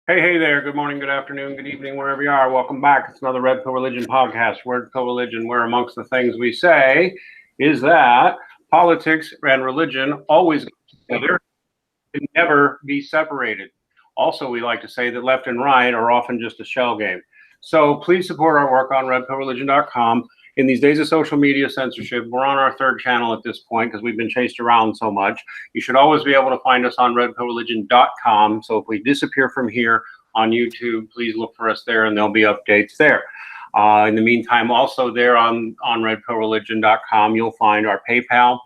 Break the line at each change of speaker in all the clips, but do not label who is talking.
Hey there. Good morning, good afternoon, good evening, wherever you are. Welcome back. It's another Red Pill Religion podcast. Red Pill Religion, where amongst the things we say is that politics and religion always go together, can never be separated. Also, we like to say that left and right are often just a shell game. So please support our work on redpillreligion.com. In these days of social media censorship, we're on our third channel at this point because we've been chased around so much. You should always be able to find us on redpillreligion.com. So if we disappear from here on YouTube, please look for us there and there'll be updates there. In the meantime, also there on redpillreligion.com, you'll find our PayPal,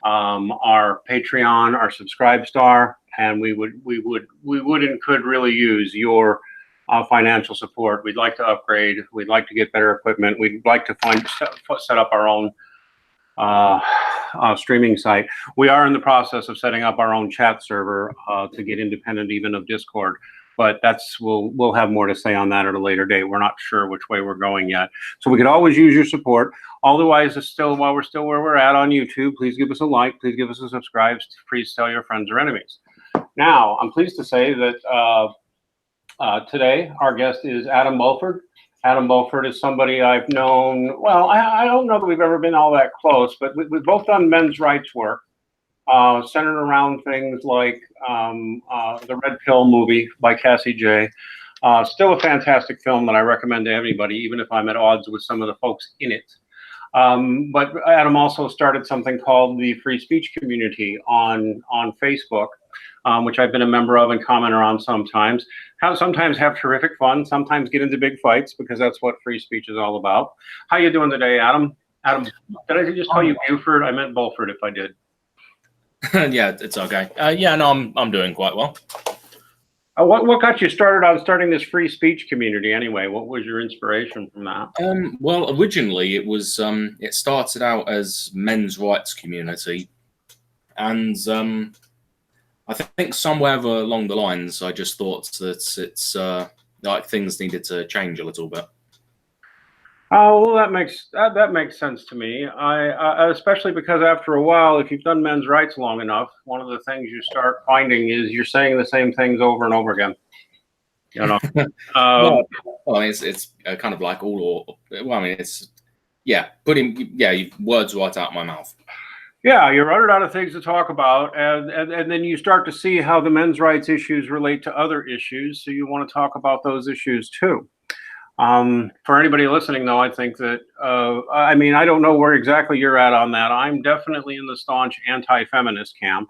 our Patreon, our Subscribestar, and we would and could really use your financial support. We'd like to upgrade. We'd like to get better equipment. We'd like to set up our own streaming site. We are in the process of setting up our own chat server to get independent even of Discord. But we'll have more to say on that at a later date. We're not sure which way we're going yet. So we could always use your support. Otherwise, while we're still where we're at on YouTube, please give us a like, please give us a subscribe, please tell your friends or enemies. Now, I'm pleased to say that today our guest is Adam Bulford. Adam Bulford is somebody I've known, well, I don't know that we've ever been all that close, but we've both done men's rights work. Centered around things like the Red Pill movie by Cassie J. Still a fantastic film that I recommend to everybody, even if I'm at odds with some of the folks in it. But Adam also started something called the Free Speech Community on Facebook, which I've been a member of and commenter on sometimes. Sometimes have terrific fun, sometimes get into big fights because that's what free speech is all about. How you doing today, Adam? Adam, did I just call you Buford? I meant Bulford if I did.
Yeah, it's okay. Yeah, no, I'm doing quite well.
What got you started on starting this free speech community anyway? What was your inspiration from that?
Well, originally it was it started out as men's rights community, and I think somewhere along the lines I just thought that it's like things needed to change a little bit.
Oh, well, that makes sense to me. I especially because after a while, if you've done men's rights long enough, one of the things you start finding is you're saying the same things over and over again. You know,
well, it's kind of like well, I mean, it's putting words right out of my mouth.
Yeah, you're running out of things to talk about, and then you start to see how the men's rights issues relate to other issues. So you want to talk about those issues too. For anybody listening, though, I think that, I mean, I don't know where exactly you're at on that. I'm definitely in the staunch anti-feminist camp.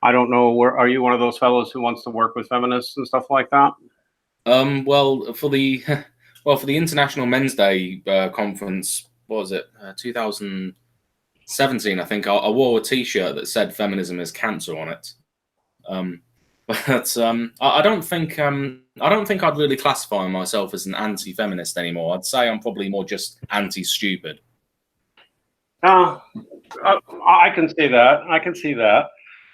I don't know, are you one of those fellows who wants to work with feminists and stuff like that?
Well, for the International Men's Day conference, what was it, 2017, I think, I wore a T-shirt that said "Feminism is cancer" on it. But I don't think I'd really classify myself as an anti-feminist anymore. I'd say I'm probably more just anti-stupid.
I can see that. I can see that.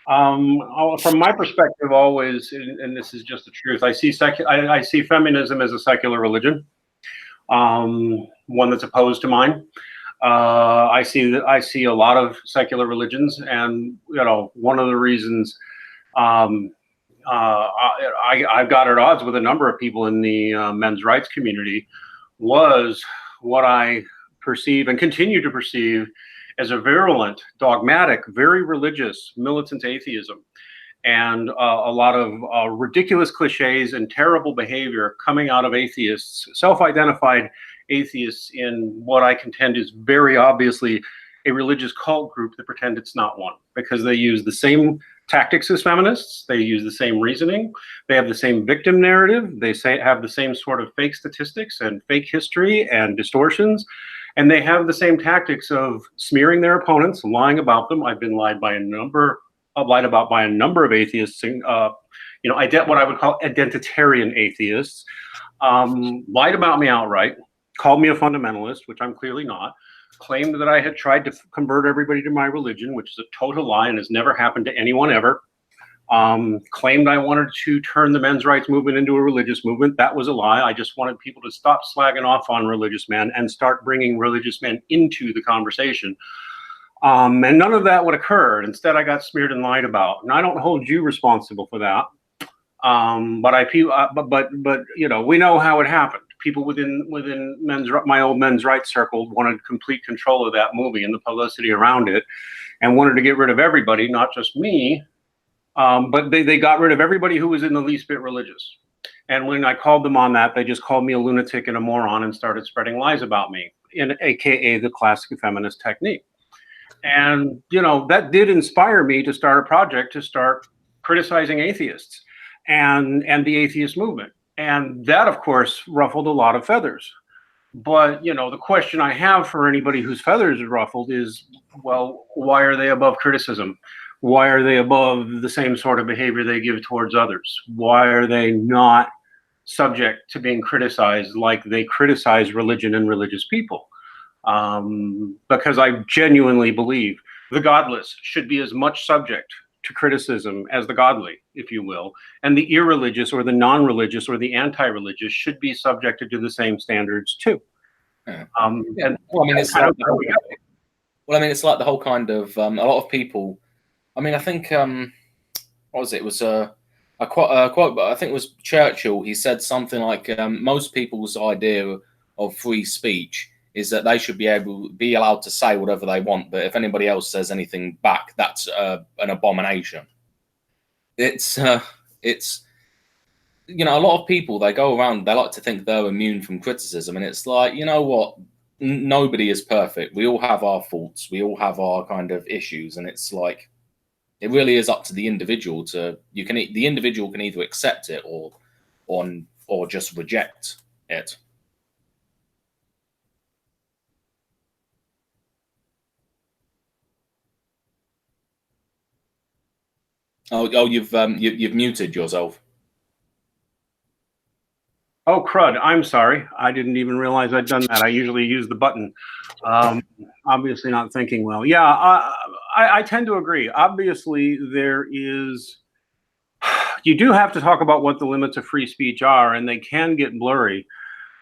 From my perspective, always, and this is just the truth, I see feminism as a secular religion, one that's opposed to mine. I see a lot of secular religions, and one of the reasons. I've got at odds with a number of people in the men's rights community was what I perceive and continue to perceive as a virulent, dogmatic, very religious, militant atheism, and a lot of ridiculous cliches and terrible behavior coming out of atheists, self-identified atheists, in what I contend is very obviously a religious cult group that pretend it's not one, because they use the same tactics as feminists, they use the same reasoning, they have the same victim narrative, they have the same sort of fake statistics and fake history and distortions, and they have the same tactics of smearing their opponents, lying about them. I've been lied about by a number of atheists, what I would call identitarian atheists, lied about me outright, called me a fundamentalist, which I'm clearly not, claimed that I had tried to convert everybody to my religion, which is a total lie and has never happened to anyone ever. Claimed I wanted to turn the men's rights movement into a religious movement. That was a lie. I just wanted people to stop slagging off on religious men and start bringing religious men into the conversation. And none of that would occur. Instead, I got smeared and lied about. And I don't hold you responsible for that. But you know, we know how it happened. People within my old men's rights circle wanted complete control of that movie and the publicity around it, and wanted to get rid of everybody, not just me. But they got rid of everybody who was in the least bit religious. And when I called them on that, they just called me a lunatic and a moron and started spreading lies about me, in AKA the classic feminist technique. And you know, that did inspire me to start a project to start criticizing atheists and the atheist movement. And that, of course, ruffled a lot of feathers. But you know, the question I have for anybody whose feathers are ruffled is, well, why are they above criticism? Why are they above the same sort of behavior they give towards others? Why are they not subject to being criticized like they criticize religion and religious people? Because I genuinely believe the godless should be as much subject to criticism as the godly, if you will, and the irreligious or the non-religious or the anti-religious should be subjected to the same standards too.
Yeah.
And
well, I mean, it's like it's like the whole kind of a lot of people. I mean, I think what was it? It was a quote, but I think it was Churchill. He said something like, "Most people's idea of free speech is that they should be allowed to say whatever they want, but if anybody else says anything back, that's an abomination." It's you know, a lot of people, they go around, they like to think they're immune from criticism, and it's like, you know what? Nobody is perfect. We all have our faults. We all have our kind of issues, and it's like, it really is up to the individual the individual can either accept it or just reject it. Oh, you've muted yourself.
oh crud! I'm sorry. I didn't even realize I'd done that. I usually use the button. Obviously, not thinking well. Yeah, I tend to agree. Obviously, there is. You do have to talk about what the limits of free speech are, and they can get blurry.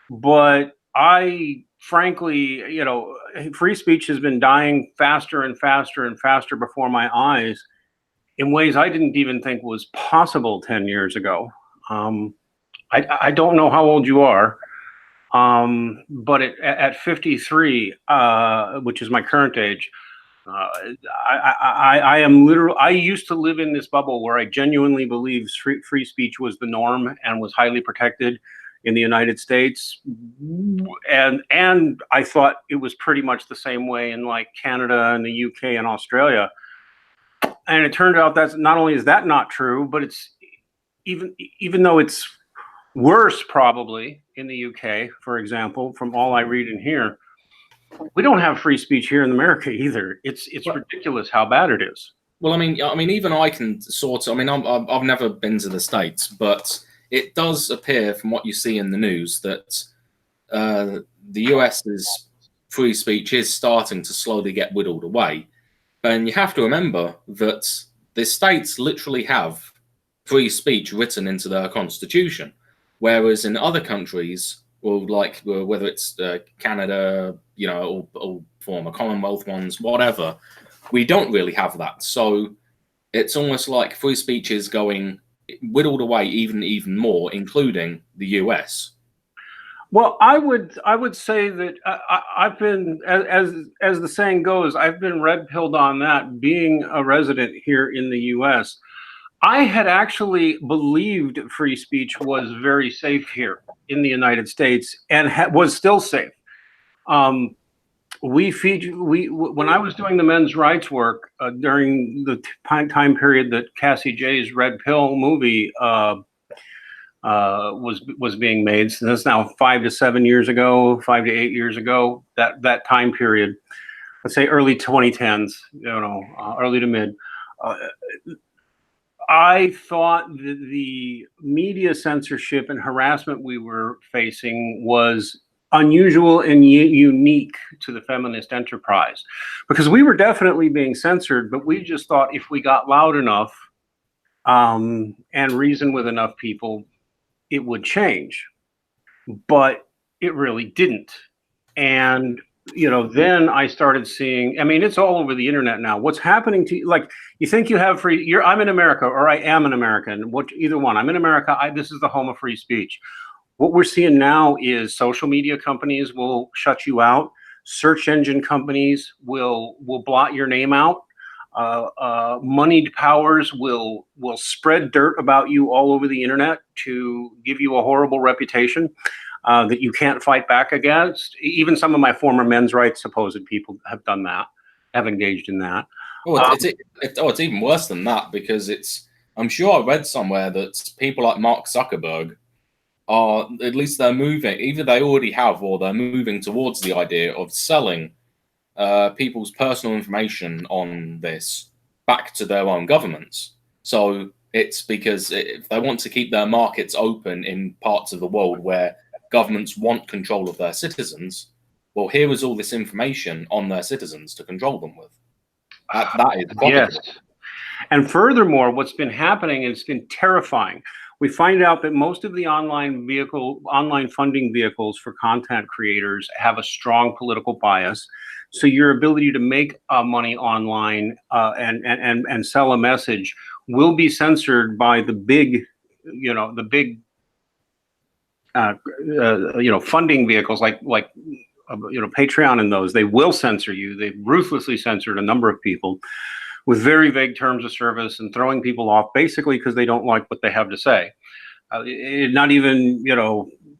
But I, frankly, you know, free speech has been dying faster and faster and faster before my eyes in ways I didn't even think was possible 10 years ago. I don't know how old you are, but at 53, which is my current age, I am literally, I used to live in this bubble where I genuinely believed free speech was the norm and was highly protected in the United States. And I thought it was pretty much the same way in like Canada and the UK and Australia. And it turned out that not only is that not true, but it's even though it's worse probably in the UK, for example, from all I read and hear, we don't have free speech here in America either. It's ridiculous how bad it is.
Well, I mean, even I can sort of. I mean, I've never been to the States, but it does appear from what you see in the news that the US's free speech is starting to slowly get whittled away. And you have to remember that the states literally have free speech written into their constitution, whereas in other countries, well, like whether it's Canada, you know, or former Commonwealth ones, whatever, we don't really have that. So it's almost like free speech is going whittled away even more, including the US.
Well, I would say that I've been, as the saying goes, I've been red pilled on that. Being a resident here in the U.S., I had actually believed free speech was very safe here in the United States and was still safe. When I was doing the men's rights work during the time period that Cassie J's Red Pill movie was being made. So that's now 5 to 7 years ago, 5 to 8 years ago. That time period, let's say early 2010s, you know, early to mid. I thought that the media censorship and harassment we were facing was unusual and unique to the feminist enterprise, because we were definitely being censored, but we just thought if we got loud enough and reasoned with enough people, it would change. But it really didn't. And then I started seeing, I mean, it's all over the internet now. What's happening to you? Like, you think you have free, I'm in America, or I am an American, either one. I'm in America. This is the home of free speech. What we're seeing now is social media companies will shut you out. Search engine companies will blot your name out. Moneyed powers will spread dirt about you all over the internet to give you a horrible reputation that you can't fight back against. Even some of my former men's rights supposed people have done that, have engaged in that.
Oh, it's even worse than that, because I'm sure I read somewhere that people like Mark Zuckerberg are, at least they're moving, either they already have or they're moving towards the idea of selling people's personal information on this back to their own governments. So it's because if they want to keep their markets open in parts of the world where governments want control of their citizens, well, here is all this information on their citizens to control them with. That is
yes. And furthermore, what's been happening, and it's been terrifying, we find out that most of the online funding vehicles for content creators have a strong political bias. So your ability to make money online and sell a message will be censored by the big, funding vehicles like Patreon and those. They will censor you. They've ruthlessly censored a number of people with very vague terms of service and throwing people off basically because they don't like what they have to say. Not even,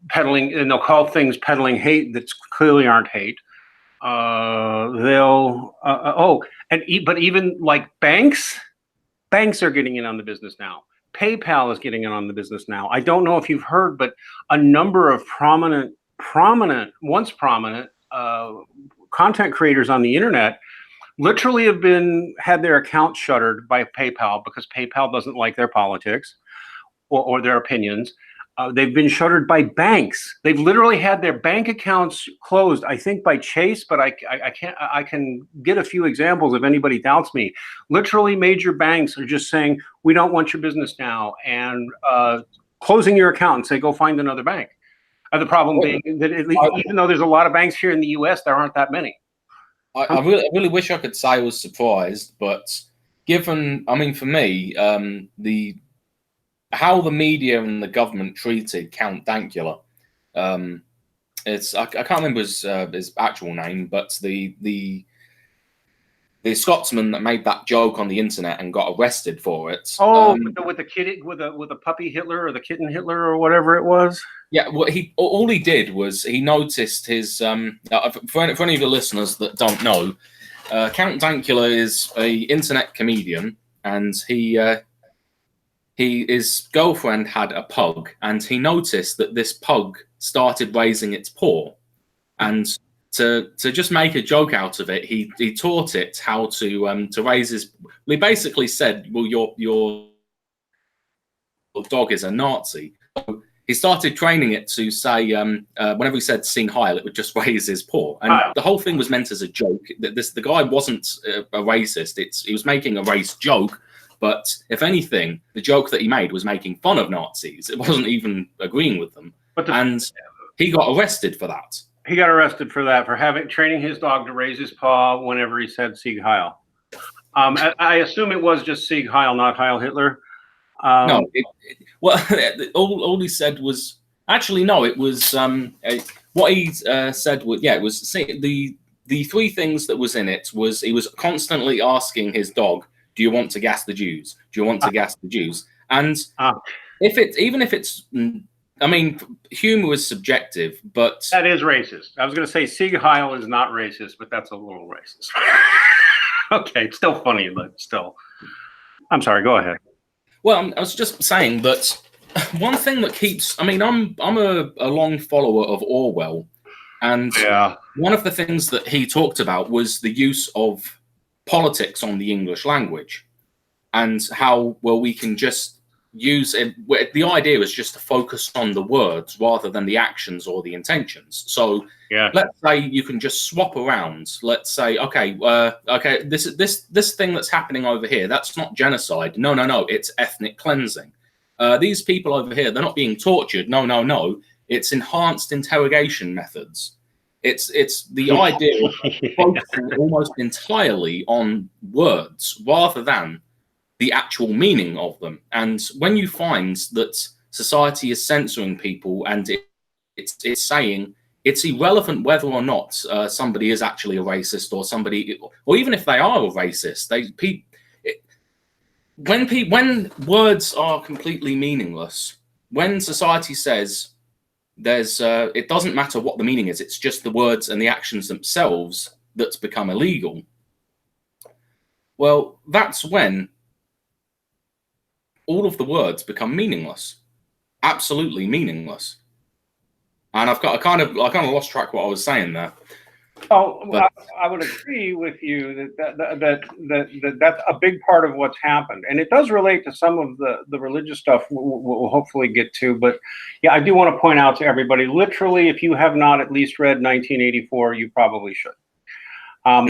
peddling, and they'll call things peddling hate that clearly aren't hate. But even like banks are getting in on the business now. PayPal is getting in on the business now. I don't know if you've heard, but a number of once prominent content creators on the internet literally have had their accounts shuttered by PayPal because PayPal doesn't like their politics or their opinions. They've been shuttered by banks. They've literally had their bank accounts closed, I think by Chase, but I can get a few examples if anybody doubts me. Literally major banks are just saying, we don't want your business now, and closing your account and say, go find another bank. The problem being that even though there's a lot of banks here in the US, there aren't that many.
I really wish I could say I was surprised, but given, I mean, for me, how the media and the government treated Count Dankula, I can't remember his actual name, but the Scotsman that made that joke on the internet and got arrested for it.
Oh, with the puppy Hitler or the kitten Hitler or whatever it was.
Yeah, well, all he did was he noticed his. For any of the listeners that don't know, Count Dankula is an internet comedian, and his girlfriend had a pug, and he noticed that this pug started raising its paw, and to just make a joke out of it, he taught it how to raise his. He basically said, "Well, your dog is a Nazi." So he started training it to say, whenever he said "Sing Heil," it would just raise his paw, and the whole thing was meant as a joke. The guy wasn't a racist; he was making a race joke. But if anything, the joke that he made was making fun of Nazis. It wasn't even agreeing with them. And he got arrested for that.
He got arrested for that, for training his dog to raise his paw whenever he said Sieg Heil. I assume it was just Sieg Heil, not Heil Hitler.
No, all he said was, actually, no, it was, what he said was, it was, the three things that was in it was, he was constantly asking his dog, do you want to gas the Jews? Do you want to gas the Jews? And even if it's, I mean, humor is subjective, but
that is racist. I was going to say Sieg Heil is not racist, but that's a little racist. Okay, it's still funny, but still. I'm sorry. Go ahead.
Well, I was just saying that one thing that keeps, I mean, I'm a long follower of Orwell, and one of the things that he talked about was the use of politics on the English language, and how, well, we can just use it. The idea is just to focus on the words rather than the actions or the intentions. So let's say you can just swap around. Let's say, okay, this thing that's happening over here, that's not genocide. No, it's ethnic cleansing. These people over here, they're not being tortured. No, it's enhanced interrogation methods. It's the idea of focusing almost entirely on words rather than the actual meaning of them. And when you find that society is censoring people and it's saying it's irrelevant whether or not somebody is actually a racist or somebody, or even if they are a racist, when words are completely meaningless, when society says it doesn't matter what the meaning is, it's just the words and the actions themselves that's become illegal. Well, that's when all of the words become meaningless, absolutely meaningless. And I kind of lost track what I was saying there.
Oh, but I would agree with you that that's a big part of what's happened, and it does relate to some of the religious stuff we'll hopefully get to. But yeah, I do want to point out to everybody, literally, if you have not at least read 1984, you probably should. I'm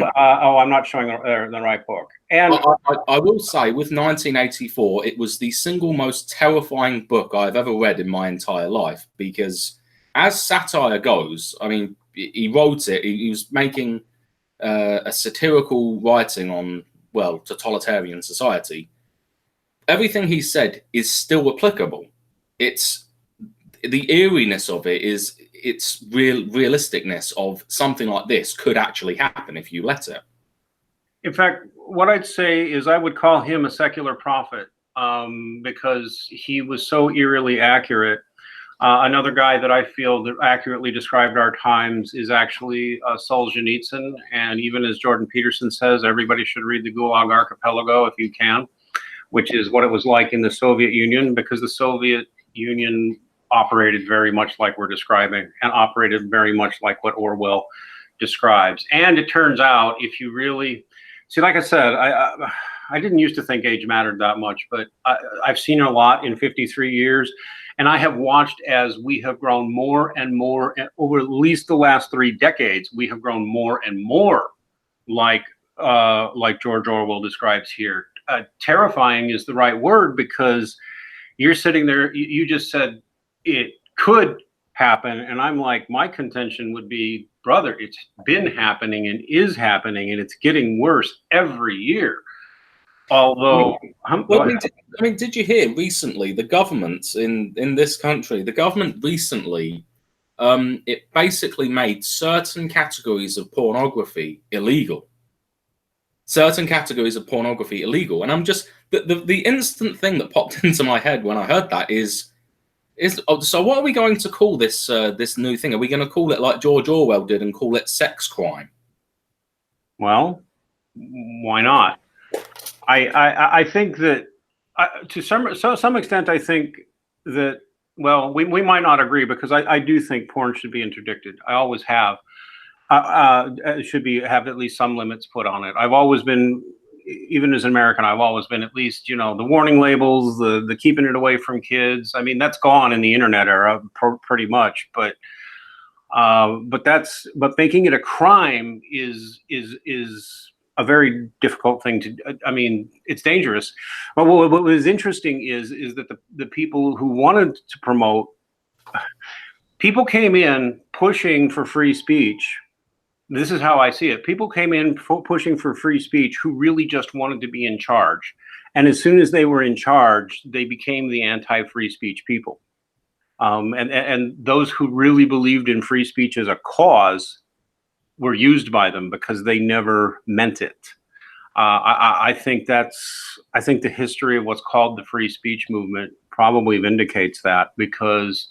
not showing the right book. And
I will say, with 1984, it was the single most terrifying book I've ever read in my entire life, because as satire goes, I mean, he wrote it, he was making a satirical writing on, well, totalitarian society. Everything he said is still applicable. It's the eeriness of it, is its realisticness of something like this could actually happen if you let it.
In fact, what I'd say is I would call him a secular prophet, because he was so eerily accurate. Another guy that I feel that accurately described our times is actually Solzhenitsyn. And even as Jordan Peterson says, everybody should read the Gulag Archipelago if you can, which is what it was like in the Soviet Union, because the Soviet Union operated very much like we're describing, and operated very much like what Orwell describes. And it turns out, if you really see, like I said, I didn't used to think age mattered that much, but I've seen a lot in 53 years. And I have watched as we have grown more and more, over at least the last 3 decades, we have grown more and more like George Orwell describes here. Terrifying is the right word, because you're sitting there, you just said it could happen. And I'm like, my contention would be, brother, it's been happening and is happening, and it's getting worse every year. Although,
did you hear recently the government in this country? The government recently, it basically made certain categories of pornography illegal. Certain categories of pornography illegal, and I'm just the instant thing that popped into my head when I heard that is so what are we going to call this this new thing? Are we going to call it like George Orwell did and call it sex crime?
Well, why not? I think that to some extent, I think that, well, we might not agree, because I do think porn should be interdicted. I always have. It should have at least some limits put on it. I've always been, even as an American, I've always been at least, the warning labels, the keeping it away from kids. I mean, that's gone in the internet era pretty much, but making it a crime is a very difficult thing to. I mean, it's dangerous. But what was interesting is that the people who wanted to promote, people came in pushing for free speech. This is how I see it. People came in pushing for free speech who really just wanted to be in charge. And as soon as they were in charge, they became the anti-free speech people. And those who really believed in free speech as a cause were used by them, because they never meant it. I think the history of what's called the free speech movement probably vindicates that, because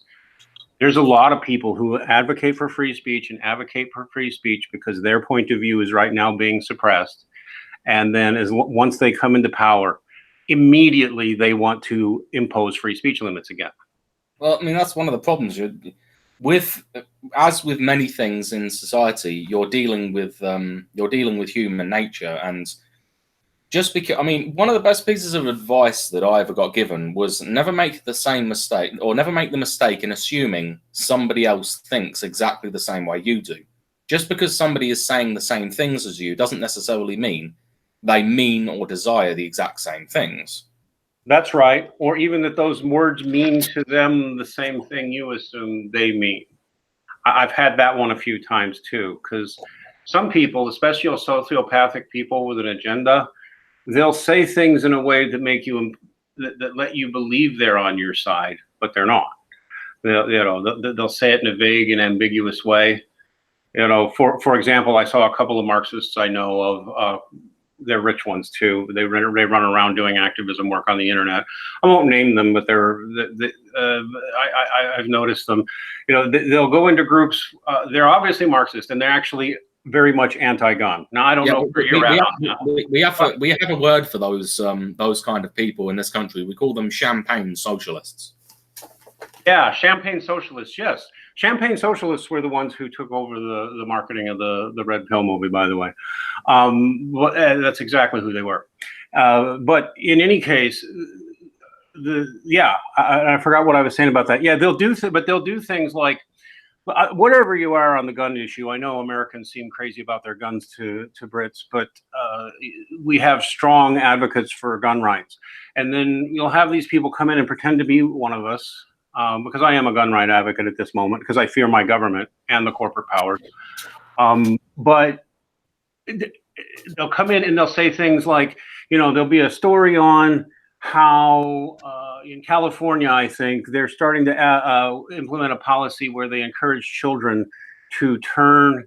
there's a lot of people who advocate for free speech because their point of view is right now being suppressed. And then once they come into power, immediately they want to impose free speech limits again.
Well, I mean, that's one of the problems. As with many things in society, you're dealing with human nature, and just because, I mean, one of the best pieces of advice that I ever got given was never make the same mistake, or never make the mistake in assuming somebody else thinks exactly the same way you do. Just because somebody is saying the same things as you doesn't necessarily mean they mean or desire the exact same things.
That's right. Or even that those words mean to them the same thing you assume they mean. I've had that one a few times too, because some people, especially sociopathic people with an agenda, they'll say things in a way that make you that let you believe they're on your side, but they're not. They'll say it in a vague and ambiguous way. For example, I saw a couple of Marxists I know of. They're rich ones too. They run around doing activism work on the internet. I won't name them, but I've noticed them. They'll go into groups. They're obviously Marxist, and they're actually very much anti-gun. Now, I don't know where you're at on that.
We have a word for those kind of people in this country. We call them champagne socialists.
Yeah, champagne socialists. Yes. Champagne socialists were the ones who took over the marketing of the Red Pill movie, by the way. That's exactly who they were. But in any case, I forgot what I was saying about that. Yeah, they'll do things like, whatever you are on the gun issue. I know Americans seem crazy about their guns to Brits, but we have strong advocates for gun rights. And then you'll have these people come in and pretend to be one of us. Because I am a gun right advocate at this moment, because I fear my government and the corporate powers. But they'll come in and they'll say things like, there'll be a story on how in California, I think, they're starting to implement a policy where they encourage children to turn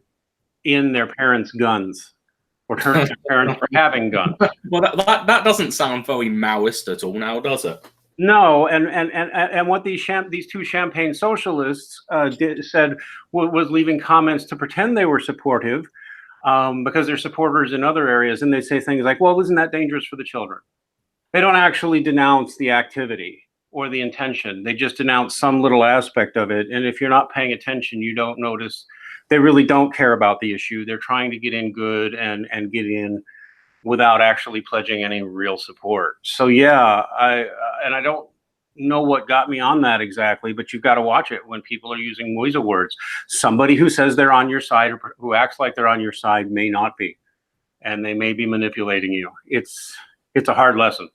in their parents' guns, or turn in their parents for having guns.
Well, that doesn't sound very Maoist at all now, does it?
No, and what these two champagne socialists said was leaving comments to pretend they were supportive, because they're supporters in other areas, and they say things like, "Well, isn't that dangerous for the children?" They don't actually denounce the activity or the intention. They just denounce some little aspect of it, and if you're not paying attention, you don't notice. They really don't care about the issue. They're trying to get in good and get in without actually pledging any real support. So yeah, I don't know what got me on that exactly, but you've got to watch it when people are using Moisa words. Somebody who says they're on your side, or who acts like they're on your side, may not be, and they may be manipulating you. It's a hard lesson.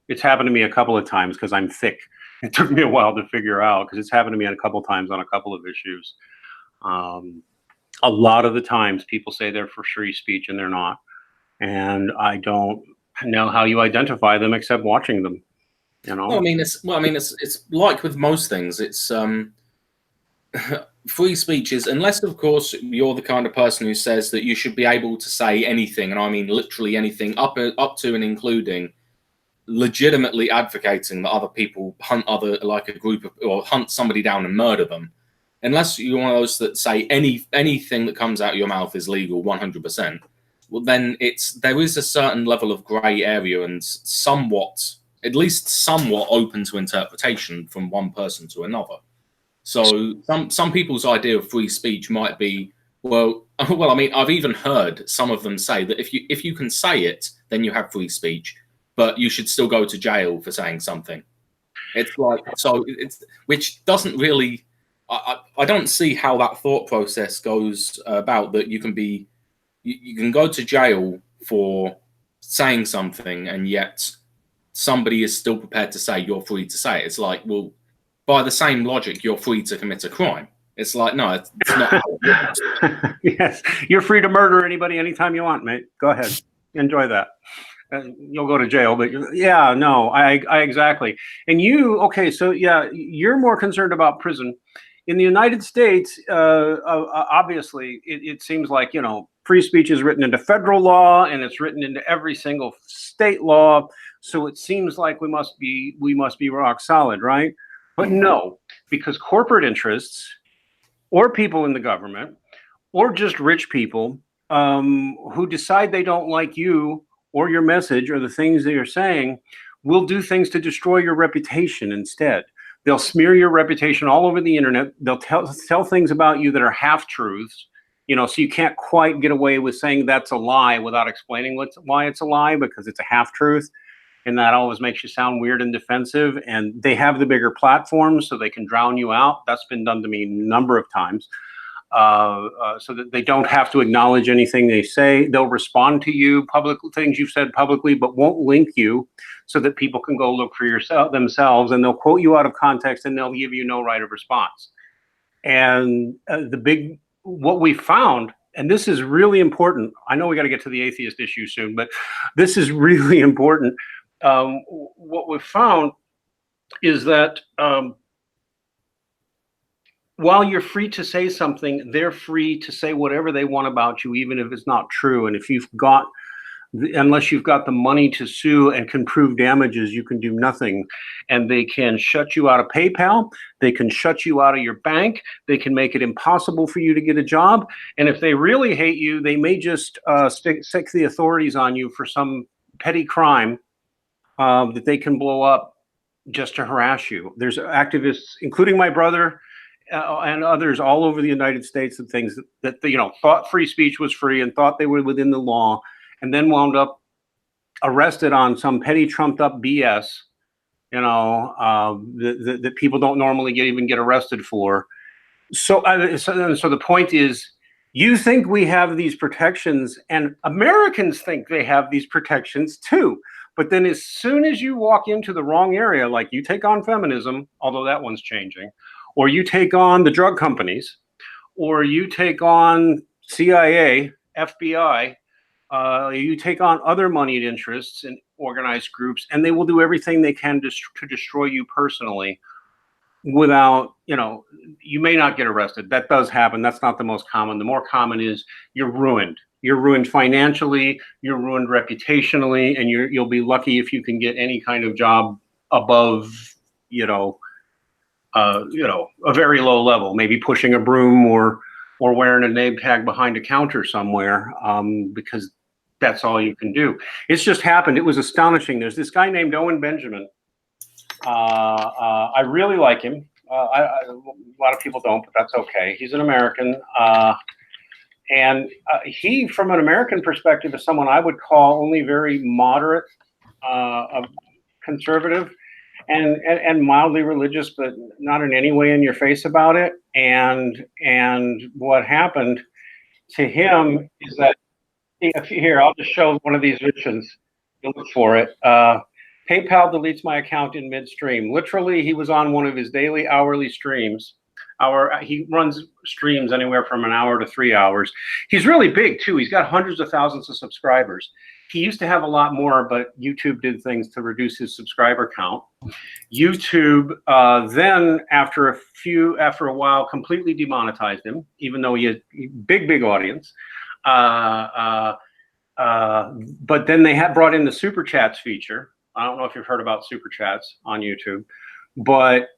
It's happened to me a couple of times because I'm thick. It took me a while to figure out, because it's happened to me a couple of times on a couple of issues. A lot of the times people say they're for free speech and they're not. And I don't know how you identify them except watching them.
Well, I mean, it's like with most things. It's free speech is, unless of course you're the kind of person who says that you should be able to say anything, and I mean literally anything, up to and including legitimately advocating that other people hunt hunt somebody down and murder them. Unless you're one of those that say anything that comes out of your mouth is legal 100%. Well, then there is a certain level of grey area and at least somewhat open to interpretation from one person to another. So some people's idea of free speech might be, well, I mean, I've even heard some of them say that if you can say it, then you have free speech, but you should still go to jail for saying something. It's like, which doesn't really, I don't see how that thought process goes about, that you can go to jail for saying something, and yet somebody is still prepared to say you're free to say it. It's like, well, by the same logic, you're free to commit a crime. It's like, no, it's not how it works.
Yes, you're free to murder anybody anytime you want, mate. Go ahead, enjoy that. You'll go to jail, but yeah, no, I exactly. And okay, so yeah, you're more concerned about prison. In the United States, obviously, it seems like, free speech is written into federal law, and it's written into every single state law. So it seems like we must be rock solid, right? But no, because corporate interests, or people in the government, or just rich people who decide they don't like you or your message or the things that you're saying, will do things to destroy your reputation instead. They'll smear your reputation all over the internet. They'll tell things about you that are half-truths, so you can't quite get away with saying that's a lie without explaining why it's a lie, because it's a half-truth. And that always makes you sound weird and defensive. And they have the bigger platforms, so they can drown you out. That's been done to me a number of times. So that they don't have to acknowledge anything they say. They'll respond to you, things you've said publicly, but won't link you, so that people can go look for themselves, and they'll quote you out of context, and they'll give you no right of response. And what we found, and this is really important. I know we got to get to the atheist issue soon, but this is really important. What we've found is that while you're free to say something, they're free to say whatever they want about you, even if it's not true. And unless you've got the money to sue and can prove damages, you can do nothing. And they can shut you out of PayPal. They can shut you out of your bank. They can make it impossible for you to get a job. And if they really hate you, they may just stick the authorities on you for some petty crime that they can blow up just to harass you. There's activists, including my brother, and others all over the United States, and things that thought free speech was free and thought they were within the law, and then wound up arrested on some petty trumped up BS, that people don't normally even get arrested for. So the point is, you think we have these protections, and Americans think they have these protections too. But then as soon as you walk into the wrong area, like you take on feminism, although that one's changing, or you take on the drug companies, or you take on CIA, FBI, you take on other moneyed interests and organized groups, and they will do everything they can to destroy you personally without, you may not get arrested. That does happen. That's not the most common. The more common is you're ruined. You're ruined financially, you're ruined reputationally, and you'll be lucky if you can get any kind of job above, a very low level, maybe pushing a broom or wearing a name tag behind a counter somewhere, because that's all you can do. It's just happened. It was astonishing. There's this guy named Owen Benjamin. I really like him. A lot of people don't, but that's okay. He's an American. And he, from an American perspective, is someone I would call only very moderate, conservative, and mildly religious, but not in any way in your face about it. And what happened to him is that, here, I'll just show one of these visions. You'll look for it. PayPal deletes my account in midstream. Literally, he was on one of his daily, hourly streams. He runs streams anywhere from an hour to 3 hours. He's really big too. He's got hundreds of thousands of subscribers. He used to have a lot more, but YouTube did things to reduce his subscriber count. YouTube then, after a while, completely demonetized him, even though he had a big audience. But then they had brought in the super chats feature. I don't know if you've heard about super chats on YouTube, but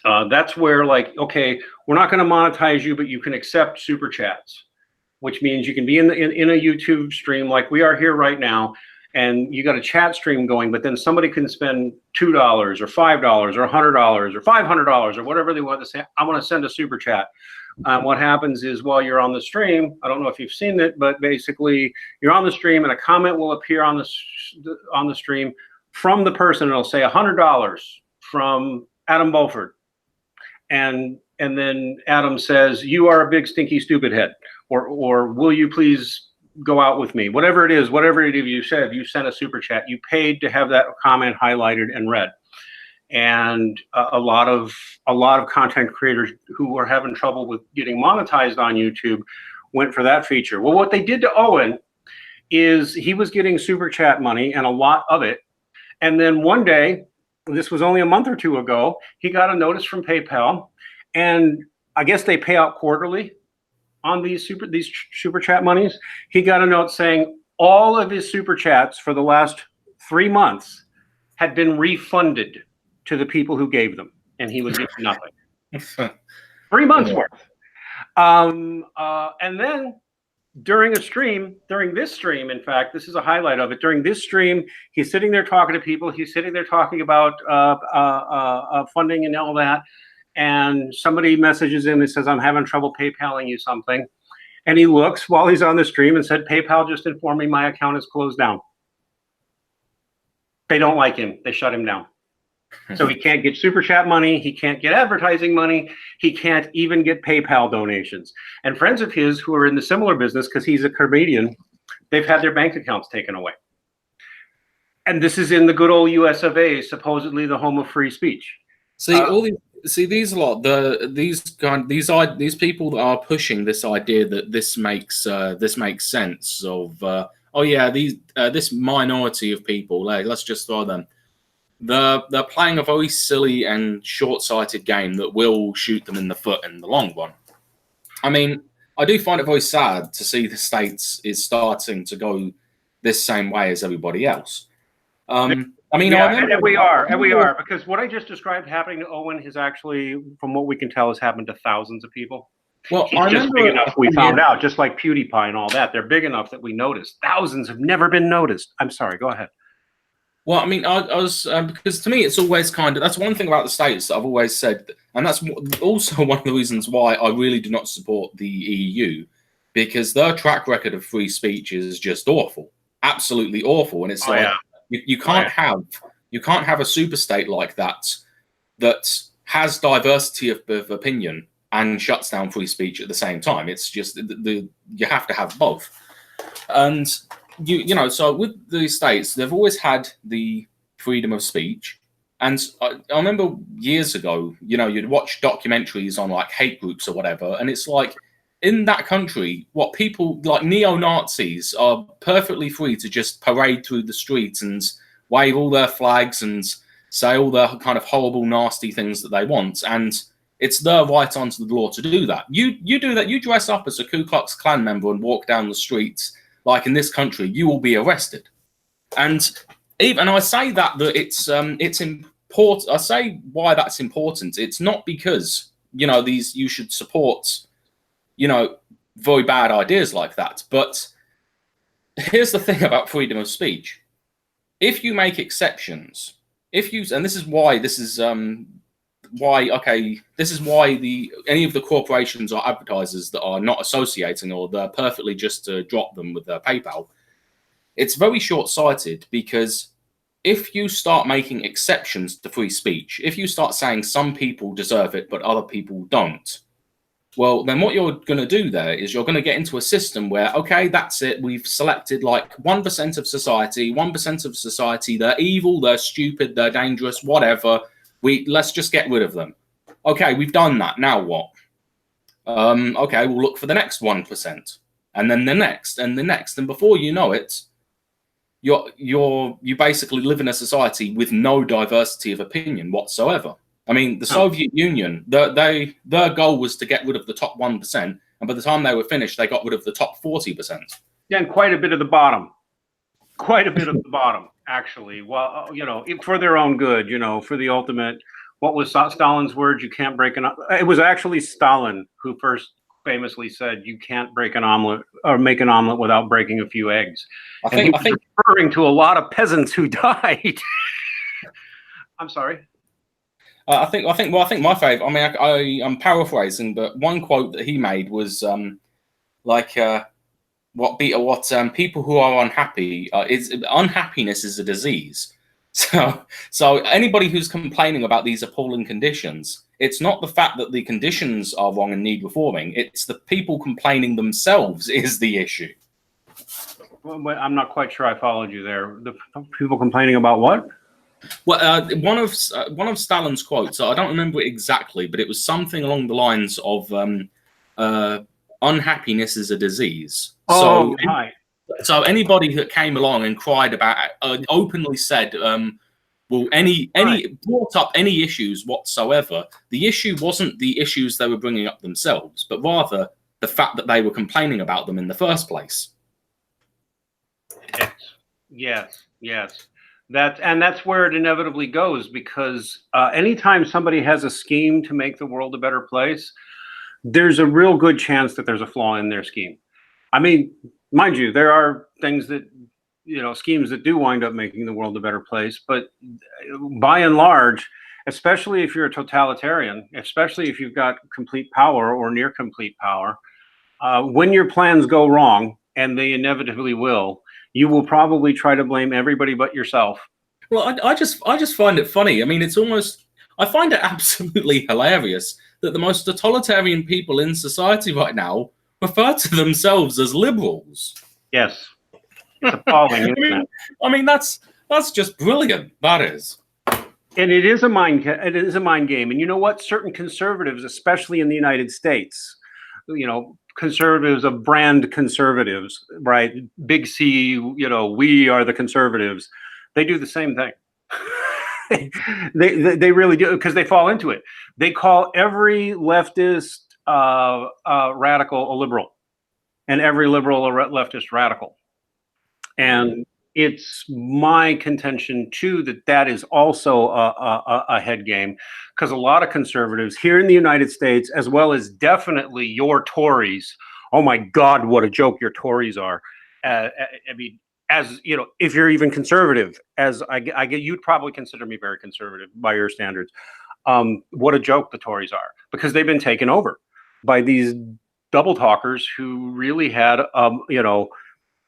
that's where, okay, we're not going to monetize you, but you can accept super chats, which means you can be in a YouTube stream like we are here right now, and you got a chat stream going, but then somebody can spend $2 or $5 or $100 or $500 or whatever they want to say. I want to send a super chat. What happens is, while you're on the stream, I don't know if you've seen it, but basically you're on the stream and a comment will appear on the stream from the person. It'll say $100 from Adam Bulford. And then Adam says, "You are a big stinky stupid head," or "Will you please go out with me?" Whatever it is you said, you sent a super chat. You paid to have that comment highlighted and read. And a lot of content creators who were having trouble with getting monetized on YouTube went for that feature. Well, what they did to Owen is he was getting super chat money, and a lot of it. And then one day, this was only a month or two ago, he got a notice from PayPal, and I guess they pay out quarterly on these super chat monies. He got a note saying all of his super chats for the last 3 months had been refunded to the people who gave them, and he was getting nothing. 3 months worth. And then during this stream, in fact, this is a highlight of it. During this stream, he's sitting there talking to people. He's sitting there talking about funding and all that. And somebody messages him and says, "I'm having trouble PayPaling you something." And he looks while he's on the stream and said, "PayPal just informed me my account is closed down." They don't like him. They shut him down. So he can't get super chat money. He can't get advertising money. He can't even get PayPal donations. And friends of his who are in the similar business, because he's a comedian, they've had their bank accounts taken away. And this is in the good old US of A, supposedly the home of free speech.
See, see these these people that are pushing this idea that this makes sense of oh yeah, this minority of people, hey, let's just throw them. They're playing a very silly and short-sighted game that will shoot them in the foot in the long run. I mean, I do find it very sad to see the States is starting to go this same way as everybody else. I mean,
yeah, and we are, because what I just described happening to Owen has actually, from what we can tell, has happened to thousands of people.
Well,
He's just big enough. We found out, just like PewDiePie and all that. They're big enough that we noticed. Thousands have never been noticed. I'm sorry. Go ahead.
Well, I mean, I was because to me, it's always kind of, that's one thing about the States that I've always said, and that's also one of the reasons why I really do not support the EU, because their track record of free speech is just awful, absolutely awful, and it's you can't have a super state like that has diversity of opinion and shuts down free speech at the same time. It's just you have to have both, and. You know, so with the States, they've always had the freedom of speech. And I remember years ago, you know, you'd watch documentaries on like hate groups or whatever. And it's like in that country, what people like neo-Nazis are perfectly free to just parade through the streets and wave all their flags and say all the kind of horrible, nasty things that they want. And it's their right under the law to do that. You do that. You dress up as a Ku Klux Klan member and walk down the streets. Like in this country, you will be arrested, and I say that it's important. I say why that's important. It's not because you know you should support very bad ideas like that. But here's the thing about freedom of speech: if you make exceptions, and this is why any of the corporations or advertisers that are not associating or they're perfectly just to drop them with their PayPal, it's very short-sighted, because if you start making exceptions to free speech, if you start saying some people deserve it but other people don't, well, then what you're going to do there is you're going to get into a system where, okay, that's it, we've selected like 1% of society, they're evil, they're stupid, they're dangerous, whatever. Let's just get rid of them. Okay, we've done that. Now what? Okay, we'll look for the next 1%, and then the next, and the next, and before you know it, you basically live in a society with no diversity of opinion whatsoever. I mean, the Soviet Union, their goal was to get rid of the top 1%, and by the time they were finished, they got rid of the top 40%.
Yeah, and quite a bit of the bottom. Quite a bit of the bottom, actually. Well, you know, for their own good, you know, for the ultimate. What was Stalin's words? You can't break an. It was actually Stalin who first famously said, "You can't break an omelet or make an omelet without breaking a few eggs." I think referring to a lot of peasants who died. I'm sorry.
I think my favorite. I mean, I'm paraphrasing, but one quote that he made was what people who are unhappy unhappiness is a disease. So anybody who's complaining about these appalling conditions, it's not the fact that the conditions are wrong and need reforming. It's the people complaining themselves is the issue.
Well, I'm not quite sure I followed you there. The people complaining about what?
Well, one of Stalin's quotes, I don't remember it exactly, but it was something along the lines of unhappiness is a disease.
Oh, right.
So anybody that came along and cried about it, openly said, brought up any issues whatsoever, the issue wasn't the issues they were bringing up themselves, but rather the fact that they were complaining about them in the first place.
Yes. That's where it inevitably goes, because anytime somebody has a scheme to make the world a better place, there's a real good chance that there's a flaw in their scheme. I mean, mind you, there are things that, schemes that do wind up making the world a better place. But by and large, especially if you're a totalitarian, especially if you've got complete power or near complete power, when your plans go wrong, and they inevitably will, you will probably try to blame everybody but yourself.
Well, I just find it funny. I mean, I find it absolutely hilarious that the most totalitarian people in society right now refer to themselves as liberals.
Yes. It's appalling, isn't it?
I mean, that's just brilliant. That is.
And it is a mind game. And you know what? Certain conservatives, especially in the United States, conservatives of brand conservatives, right? Big C, we are the conservatives. They do the same thing. they really do, because they fall into it. They call every leftist radical a liberal, and every liberal a leftist radical. And it's my contention too that is also a head game, because a lot of conservatives here in the United States, as well as definitely your Tories, oh my God, what a joke your Tories are. I mean, as you know, if you're even conservative, as I get, you'd probably consider me very conservative by your standards. What a joke the Tories are, because they've been taken over by these double talkers who really had,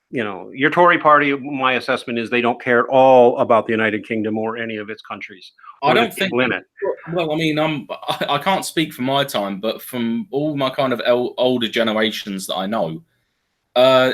your Tory party, my assessment is they don't care at all about the United Kingdom or any of its countries.
I don't think. Well, I mean, I can't speak for my time, but from all my kind of older generations that I know,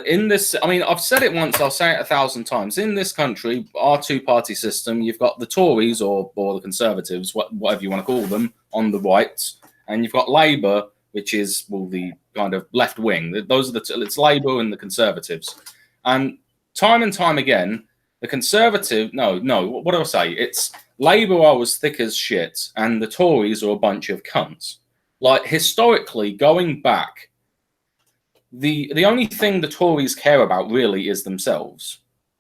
in this, I mean, I've said it once, I'll say it 1,000 times. In this country, our two-party system, you've got the Tories or the Conservatives, whatever you want to call them, on the right, and you've got Labour, which is the kind of left wing. Those are it's Labour and the Conservatives. And time again, the Conservative, what do I say? It's Labour are as thick as shit, and the Tories are a bunch of cunts. Like, historically, going back, the only thing the Tories care about really is themselves.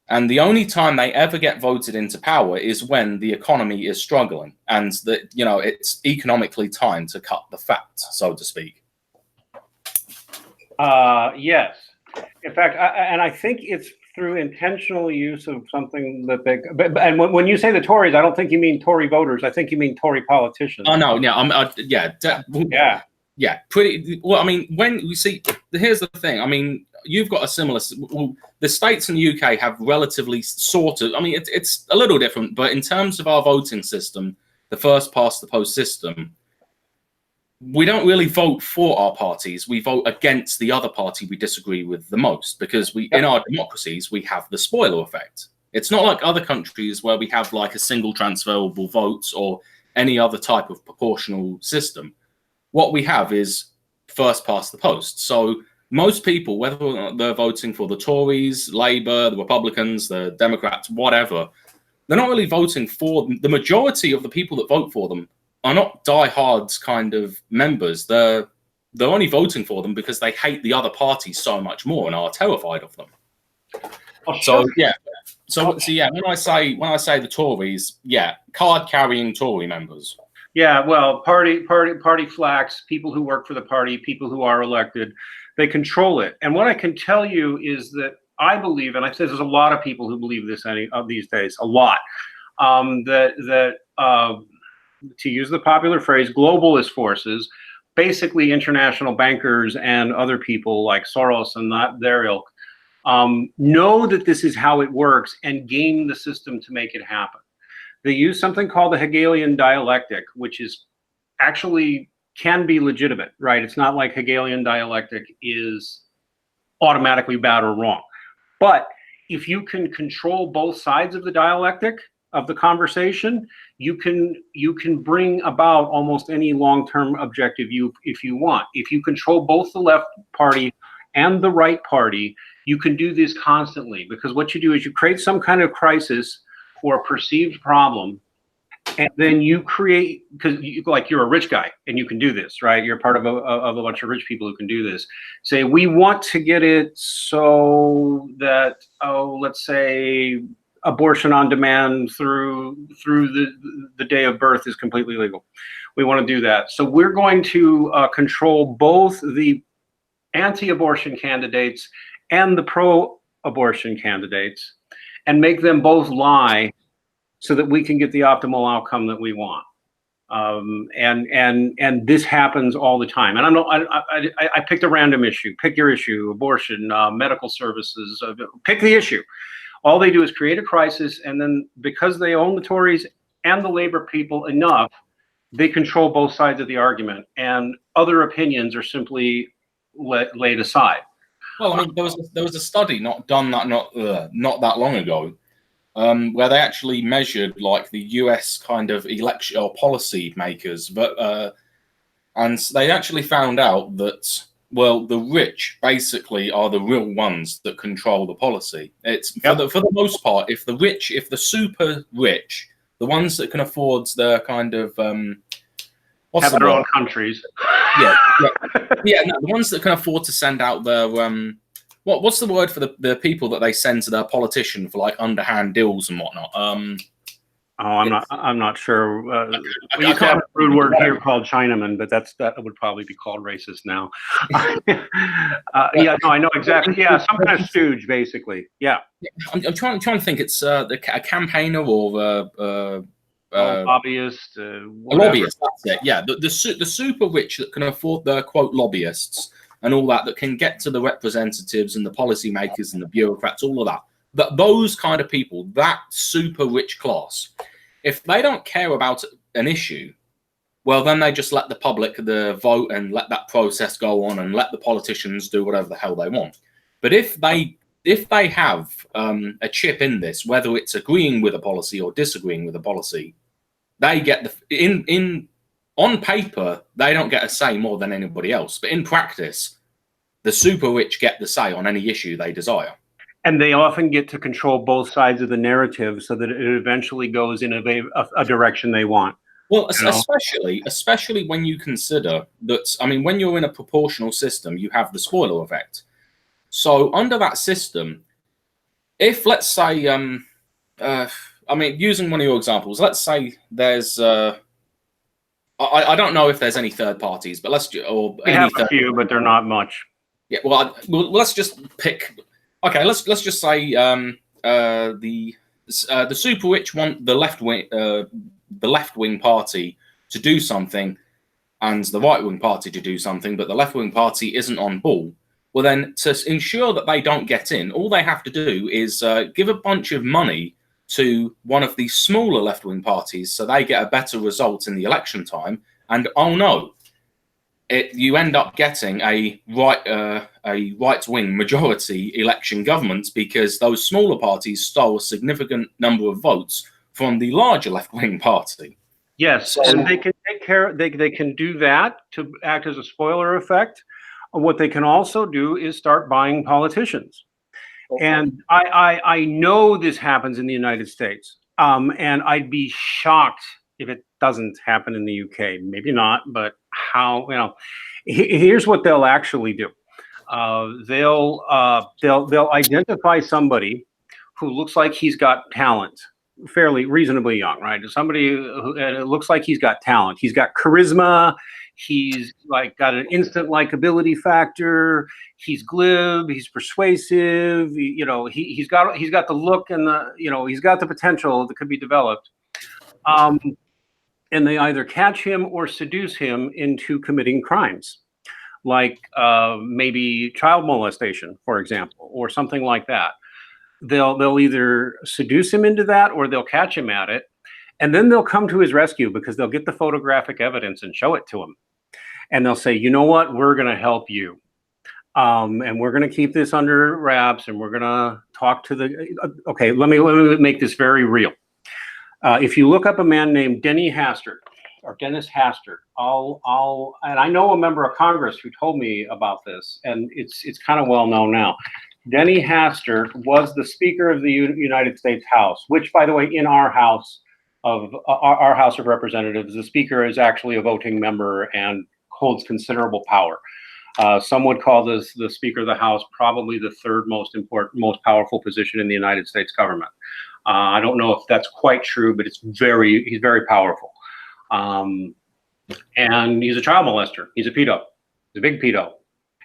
And the only time they ever get voted into power is when the economy is struggling, and that, it's economically time to cut the fat, so to speak.
Yes. In fact, I think it's through intentional use of something that and when you say the Tories, I don't think you mean Tory voters. I think you mean Tory politicians.
Oh no, yeah, pretty well. I mean, when you see, here's the thing. I mean, you've got a similar. Well, the states in the UK have relatively sort of. I mean, it's a little different, but in terms of our voting system, the first past the post system, we don't really vote for our parties. We vote against the other party we disagree with the most, because in our democracies, we have the spoiler effect. It's not like other countries where we have like a single transferable vote or any other type of proportional system. What we have is first past the post. So most people, whether or not they're voting for the Tories, Labour, the Republicans, the Democrats, whatever, they're not really voting for them. The majority of the people that vote for them are not diehards kind of members. They're only voting for them because they hate the other party so much more and are terrified of them.
Oh, sure.
So yeah. When I say the Tories, yeah, card carrying Tory members.
Yeah, well, party flacks, people who work for the party, people who are elected, they control it. And what I can tell you is that I believe, and I say there's a lot of people who believe this these days, a lot, to use the popular phrase, globalist forces, basically international bankers and other people like Soros and their ilk, know that this is how it works and game the system to make it happen. They use something called the Hegelian dialectic, which is actually can be legitimate, right? It's not like Hegelian dialectic is automatically bad or wrong. But if you can control both sides of the dialectic of the conversation, you can bring about almost any long-term objective if you want. If you control both the left party and the right party, you can do this constantly, because what you do is you create some kind of crisis or a perceived problem, and then you create, because you're a rich guy and you can do this, right? You're part of a bunch of rich people who can do this. Say, we want to get it so that, let's say abortion on demand through the day of birth is completely legal. We want to do that. So we're going to control both the anti-abortion candidates and the pro-abortion candidates, and make them both lie so that we can get the optimal outcome that we want. And this happens all the time. And I picked a random issue. Pick your issue: abortion, medical services. Pick the issue. All they do is create a crisis, and then because they own the Tories and the Labour people enough, they control both sides of the argument, and other opinions are simply laid aside.
Well, I mean, there was a study not that long ago, where they actually measured like the US kind of election or policy makers, and they actually found out that, well, the rich basically are the real ones that control the policy. It's for the most part, if the super rich, the ones that can afford their kind of
have their own countries.
Yeah, no, the ones that can afford to send out their what's the word for the people that they send to their politician for like underhand deals and whatnot?
I'm not sure. We used to have a rude word here called Chinaman, but that would probably be called racist now. Yeah, no, I know exactly. Yeah, some kind of stooge, basically. Yeah.
I'm trying to think. It's a campaigner or
lobbyist.
A lobbyist. That's it. Yeah, the super rich that can afford their quote lobbyists and all that can get to the representatives and the policymakers and the bureaucrats, all of that. But those kind of people, that super rich class, if they don't care about an issue, well, then they just let the public vote and let that process go on and let the politicians do whatever the hell they want. But if they have a chip in this, whether it's agreeing with a policy or disagreeing with a policy, they get on paper, they don't get a say more than anybody else. But in practice, the super rich get the say on any issue they desire.
And they often get to control both sides of the narrative so that it eventually goes in a direction they want.
Well, especially when you consider that, I mean, when you're in a proportional system, you have the spoiler effect. So under that system, if let's say, I mean, using one of your examples, let's say there's, I don't know if there's any third parties, but
we have a few, but they're not much.
Yeah, well, let's just pick. Okay, let's just say the super rich want the left wing party to do something, and the right wing party to do something, but the left wing party isn't on ball. Well, then to ensure that they don't get in, all they have to do is give a bunch of money to one of the smaller left wing parties, so they get a better result in the election time. And oh no, you end up getting a right-wing majority election government because those smaller parties stole a significant number of votes from the larger left-wing party.
Yes, so, and they can take care. They can do that to act as a spoiler effect. What they can also do is start buying politicians. Okay. And I know this happens in the United States, and I'd be shocked if it doesn't happen in the UK. Maybe not, but how, here's what they'll actually do. They'll identify somebody who looks like he's got talent, fairly reasonably young, right? Somebody who it looks like he's got talent. He's got charisma. He's like got an instant likability factor. He's glib. He's persuasive. He's got the look and he's got the potential that could be developed. And they either catch him or seduce him into committing crimes, like maybe child molestation, for example, or something like that. They'll either seduce him into that or they'll catch him at it. And then they'll come to his rescue because they'll get the photographic evidence and show it to him. And they'll say, you know what, we're going to help you. And we're going to keep this under wraps and we're going to talk to okay, let me make this very real. If you look up a man named Dennis Hastert, and I know a member of Congress who told me about this, and it's kind of well known now. Dennis Hastert was the Speaker of the United States House, which, by the way, in our House of Representatives, the Speaker is actually a voting member and holds considerable power. Some would call the Speaker of the House probably the third most important, most powerful position in the United States government. I don't know if that's quite true, but he's very powerful. And he's a child molester. He's a pedo. He's a big pedo.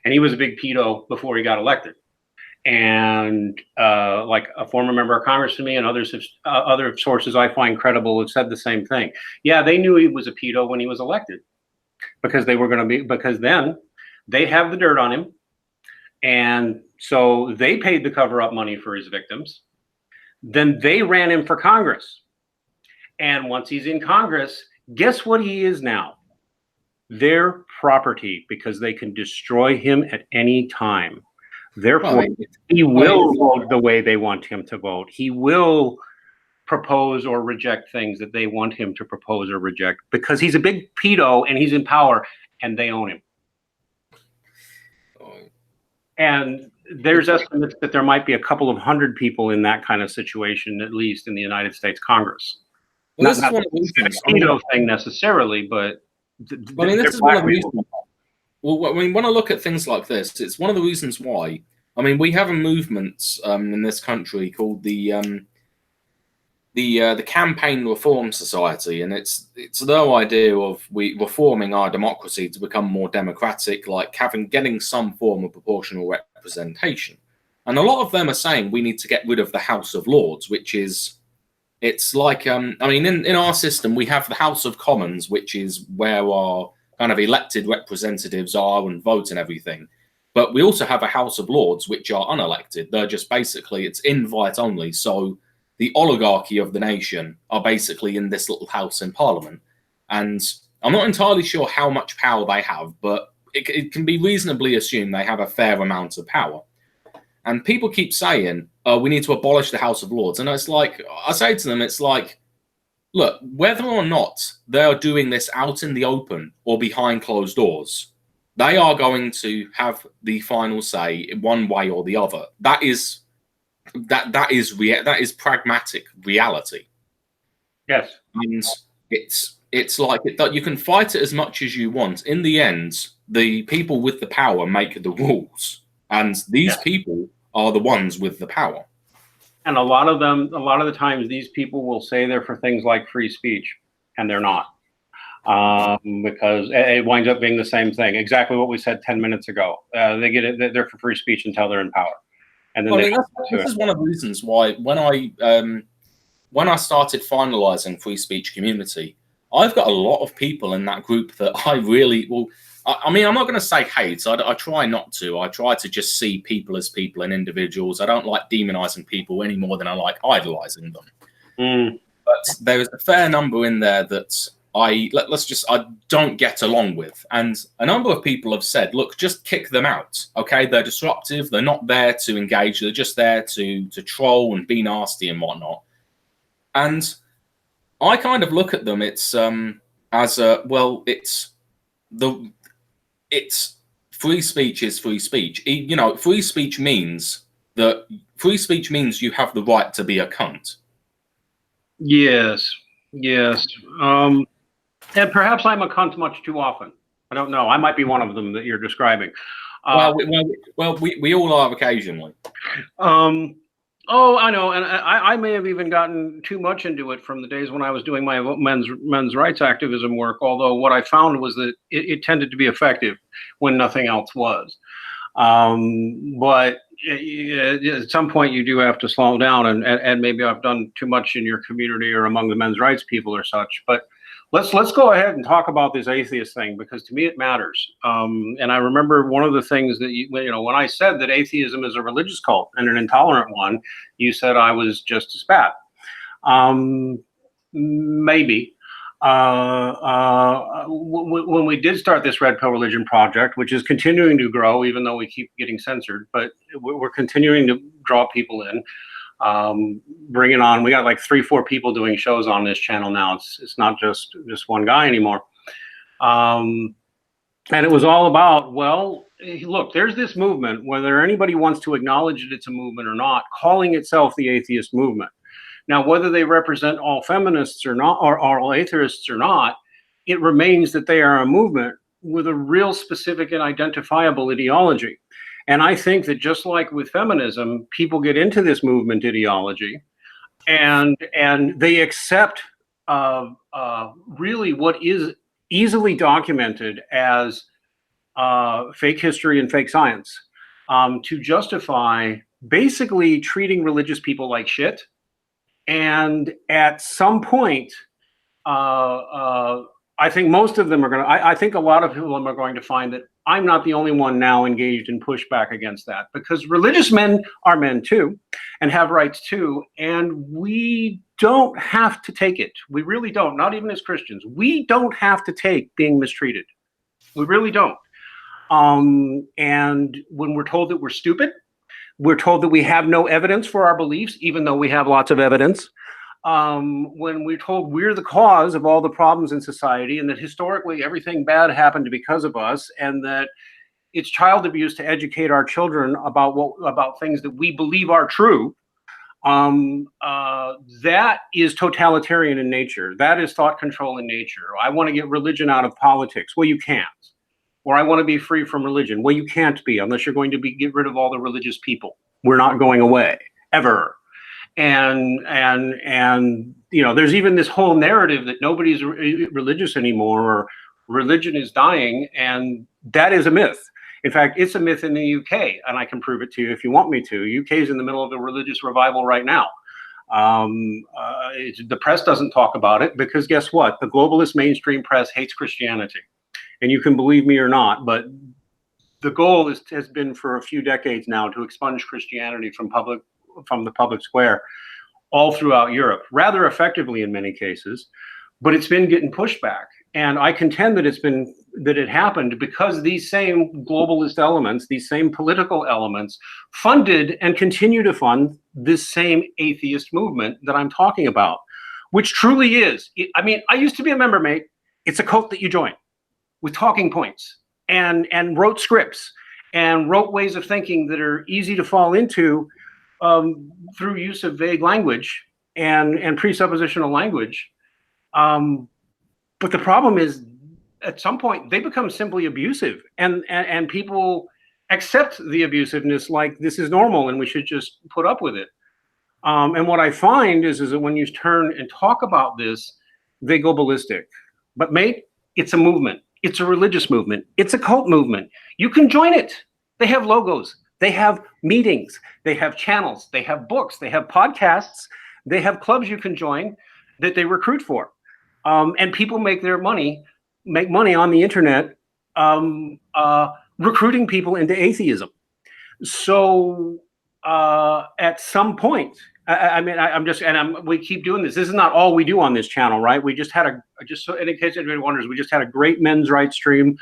And he was a big pedo before he got elected. And like a former member of Congress to me and other sources I find credible have said the same thing. Yeah, they knew he was a pedo when he was elected because then they have the dirt on him. And so they paid the cover-up money for his victims. Then they ran him for Congress. And once he's in Congress, guess what he is now? Their property, because they can destroy him at any time. Therefore, he will vote the way they want him to vote. He will propose or reject things that they want him to propose or reject, because he's a big pedo and he's in power and they own him. And there's estimates that there might be a couple of hundred people in that kind of situation, at least in the United States Congress.
Well,
Not the pedo thing necessarily, but
I mean, this is one of the reasons. Well, I mean, when I look at things like this, it's one of the reasons why. I mean, we have a movement in this country called the Campaign Reform Society, and it's their idea of reforming our democracy to become more democratic, like getting some form of proportional representation. And a lot of them are saying we need to get rid of the House of Lords, which is, it's like, I mean, in our system, we have the House of Commons, which is where our kind of elected representatives are and vote and everything. But we also have a House of Lords, which are unelected. They're just basically, it's invite only. So the oligarchy of the nation are basically in this little house in Parliament. And I'm not entirely sure how much power they have, but it can be reasonably assumed they have a fair amount of power. And people keep saying, oh, we need to abolish the House of Lords. And it's like, I say to them, it's like, look, whether or not they are doing this out in the open or behind closed doors, they are going to have the final say one way or the other. That is pragmatic reality.
Yes.
And it's like that you can fight it as much as you want. In the end, the people with the power make the rules, and these people are the ones with the power.
And a lot of the times, these people will say they're for things like free speech, and they're not, because it winds up being the same thing. Exactly what we said 10 minutes ago. They get it; they're for free speech until they're in power, and then
this is one of the reasons why when I started finalizing free speech community, I've got a lot of people in that group that I really will. I mean, I'm not going to say hate. I try not to. I try to just see people as people and individuals. I don't like demonizing people any more than I like idolizing them. But there is a fair number in there that I don't get along with. And a number of people have said, look, just kick them out. Okay, they're disruptive. They're not there to engage. They're just there to troll and be nasty and whatnot. And I kind of look at them. It's as a, well, it's free speech is free speech. You know, free speech means you have the right to be a cunt.
Yes. And perhaps I'm a cunt much too often. I don't know. I might be one of them that you're describing.
We all are occasionally.
Oh, I know, and I may have even gotten too much into it from the days when I was doing my men's rights activism work, although what I found was that it tended to be effective when nothing else was. But at some point you do have to slow down, and maybe I've done too much in your community or among the men's rights people or such. But let's go ahead and talk about this atheist thing, because to me it matters. And I remember one of the things that when I said that atheism is a religious cult and an intolerant one, you said I was just as bad. Maybe. When we did start this Red Pill Religion project, which is continuing to grow, even though we keep getting censored, but we're continuing to draw people in. Bringing on, we got like 3-4 people doing shows on this channel now. It's not just one guy anymore. And it was all about, well, look, there's this movement, whether anybody wants to acknowledge that it's a movement or not, calling itself the atheist movement. Now, whether they represent all feminists or not, or all atheists or not, it remains that they are a movement with a real specific and identifiable ideology. And I think that just like with feminism, people get into this movement ideology and they accept really what is easily documented as fake history and fake science to justify basically treating religious people like shit. And at some point, I think most of them are going to, I think a lot of them are going to find that I'm not the only one now engaged in pushback against that, because religious men are men too and have rights too. And we don't have to take it. We really don't, not even as Christians. We don't have to take being mistreated. We really don't. And when we're told that we're stupid, we're told that we have no evidence for our beliefs, even though we have lots of evidence. when we're told we're the cause of all the problems in society, and that historically everything bad happened because of us, and that it's child abuse to educate our children about things that we believe are true. That is totalitarian in nature. That is thought control in nature. I want to get religion out of politics. Well, you can't. Or I want to be free from religion. Well, you can't be unless you're going to get rid of all the religious people. We're not going away ever. And there's even this whole narrative that nobody's religious anymore, or religion is dying, and that is a myth. In fact, it's a myth in the UK, and I can prove it to you if you want me to. UK is in the middle of a religious revival right now. The press doesn't talk about it because guess what? The globalist mainstream press hates Christianity. And you can believe me or not, but the goal has been for a few decades now to expunge Christianity from the public square all throughout Europe, rather effectively in many cases, but it's been getting pushed back. And I contend that it happened because these same globalist elements, these same political elements, funded and continue to fund this same atheist movement that I'm talking about, which truly is. I used to be a member, mate. It's a cult that you join with talking points and wrote scripts and wrote ways of thinking that are easy to fall into through use of vague language and presuppositional language. But the problem is, at some point, they become simply abusive, and people accept the abusiveness like this is normal and we should just put up with it. And what I find is that when you turn and talk about this, they go ballistic. But mate, it's a movement. It's a religious movement. It's a cult movement. You can join it. They have logos. They have meetings. They have channels. They have books. They have podcasts. They have clubs you can join that they recruit for. And people make money on the internet recruiting people into atheism. So at some point, we keep doing this. This is not all we do on this channel, right? We just had so in case anybody wonders, we just had a great men's rights stream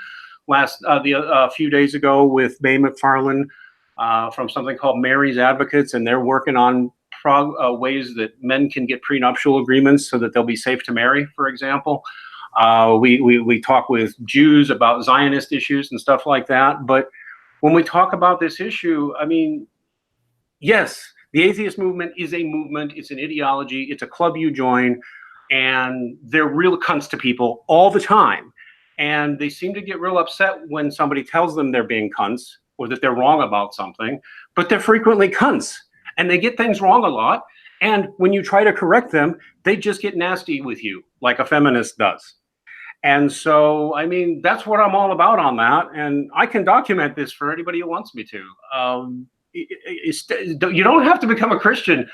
a few days ago with Mae McFarlane from something called Mary's Advocates, and they're working on ways that men can get prenuptial agreements so that they'll be safe to marry, for example. We talk with Jews about Zionist issues and stuff like that. But when we talk about this issue, yes, the atheist movement is a movement. It's an ideology. It's a club you join, and they're real cunts to people all the time. And they seem to get real upset when somebody tells them they're being cunts or that they're wrong about something, but they're frequently cunts. And they get things wrong a lot. And when you try to correct them, they just get nasty with you like a feminist does. And so, that's what I'm all about on that. And I can document this for anybody who wants me to. You don't have to become a Christian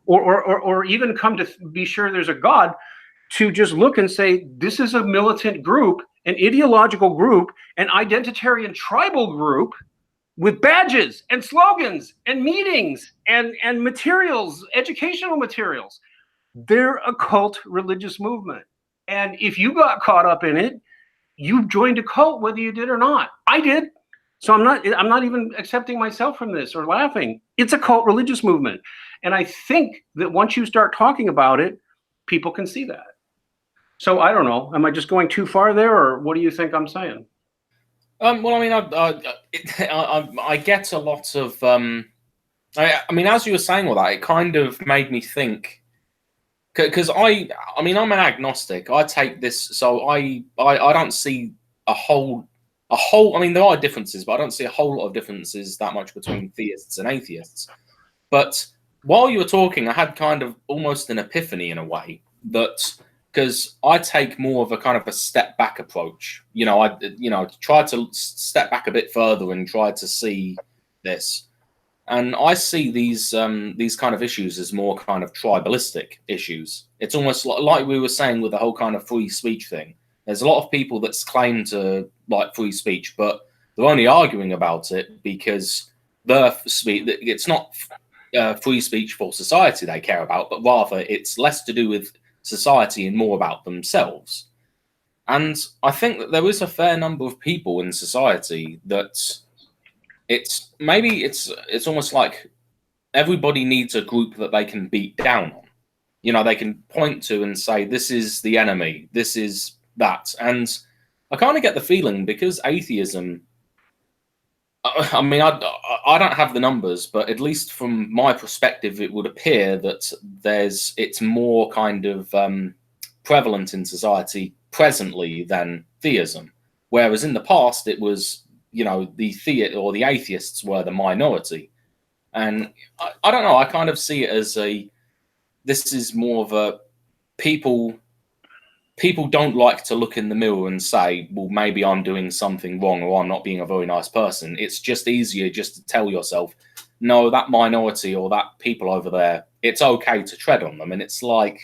or even come to be sure there's a God to just look and say, this is a militant group, an ideological group, an identitarian tribal group with badges and slogans and meetings and materials, educational materials. They're a cult religious movement. And if you got caught up in it, you joined a cult, whether you did or not. I did. So I'm not even accepting myself from this or laughing. It's a cult religious movement. And I think that once you start talking about it, people can see that. So I don't know. Am I just going too far there, or what do you think I'm saying?
I get a lot of. As you were saying all that, it kind of made me think. Because I'm an agnostic. I take this, so I don't see a whole. There are differences, but I don't see a whole lot of differences that much between theists and atheists. But while you were talking, I had kind of almost an epiphany in a way that. Because I take more of a kind of a step back approach. I try to step back a bit further and try to see this. And I see these kind of issues as more kind of tribalistic issues. It's almost like we were saying with the whole kind of free speech thing. There's a lot of people that claim to like free speech, but they're only arguing about it because it's not free speech for society they care about, but rather it's less to do with society and more about themselves. And I think that there is a fair number of people in society that it's almost like everybody needs a group that they can beat down on. You know, they can point to and say, this is the enemy, this is that. And I kind of get the feeling, because atheism, I mean, I don't have the numbers, but at least from my perspective, it would appear that it's more kind of prevalent in society presently than theism. Whereas in the past, it was, you know, the atheists were the minority. And I don't know, I kind of see it as this is more of a people don't like to look in the mirror and say, well, maybe I'm doing something wrong or I'm not being a very nice person. It's just easier just to tell yourself, no, that minority or that people over there, it's okay to tread on them. And it's like,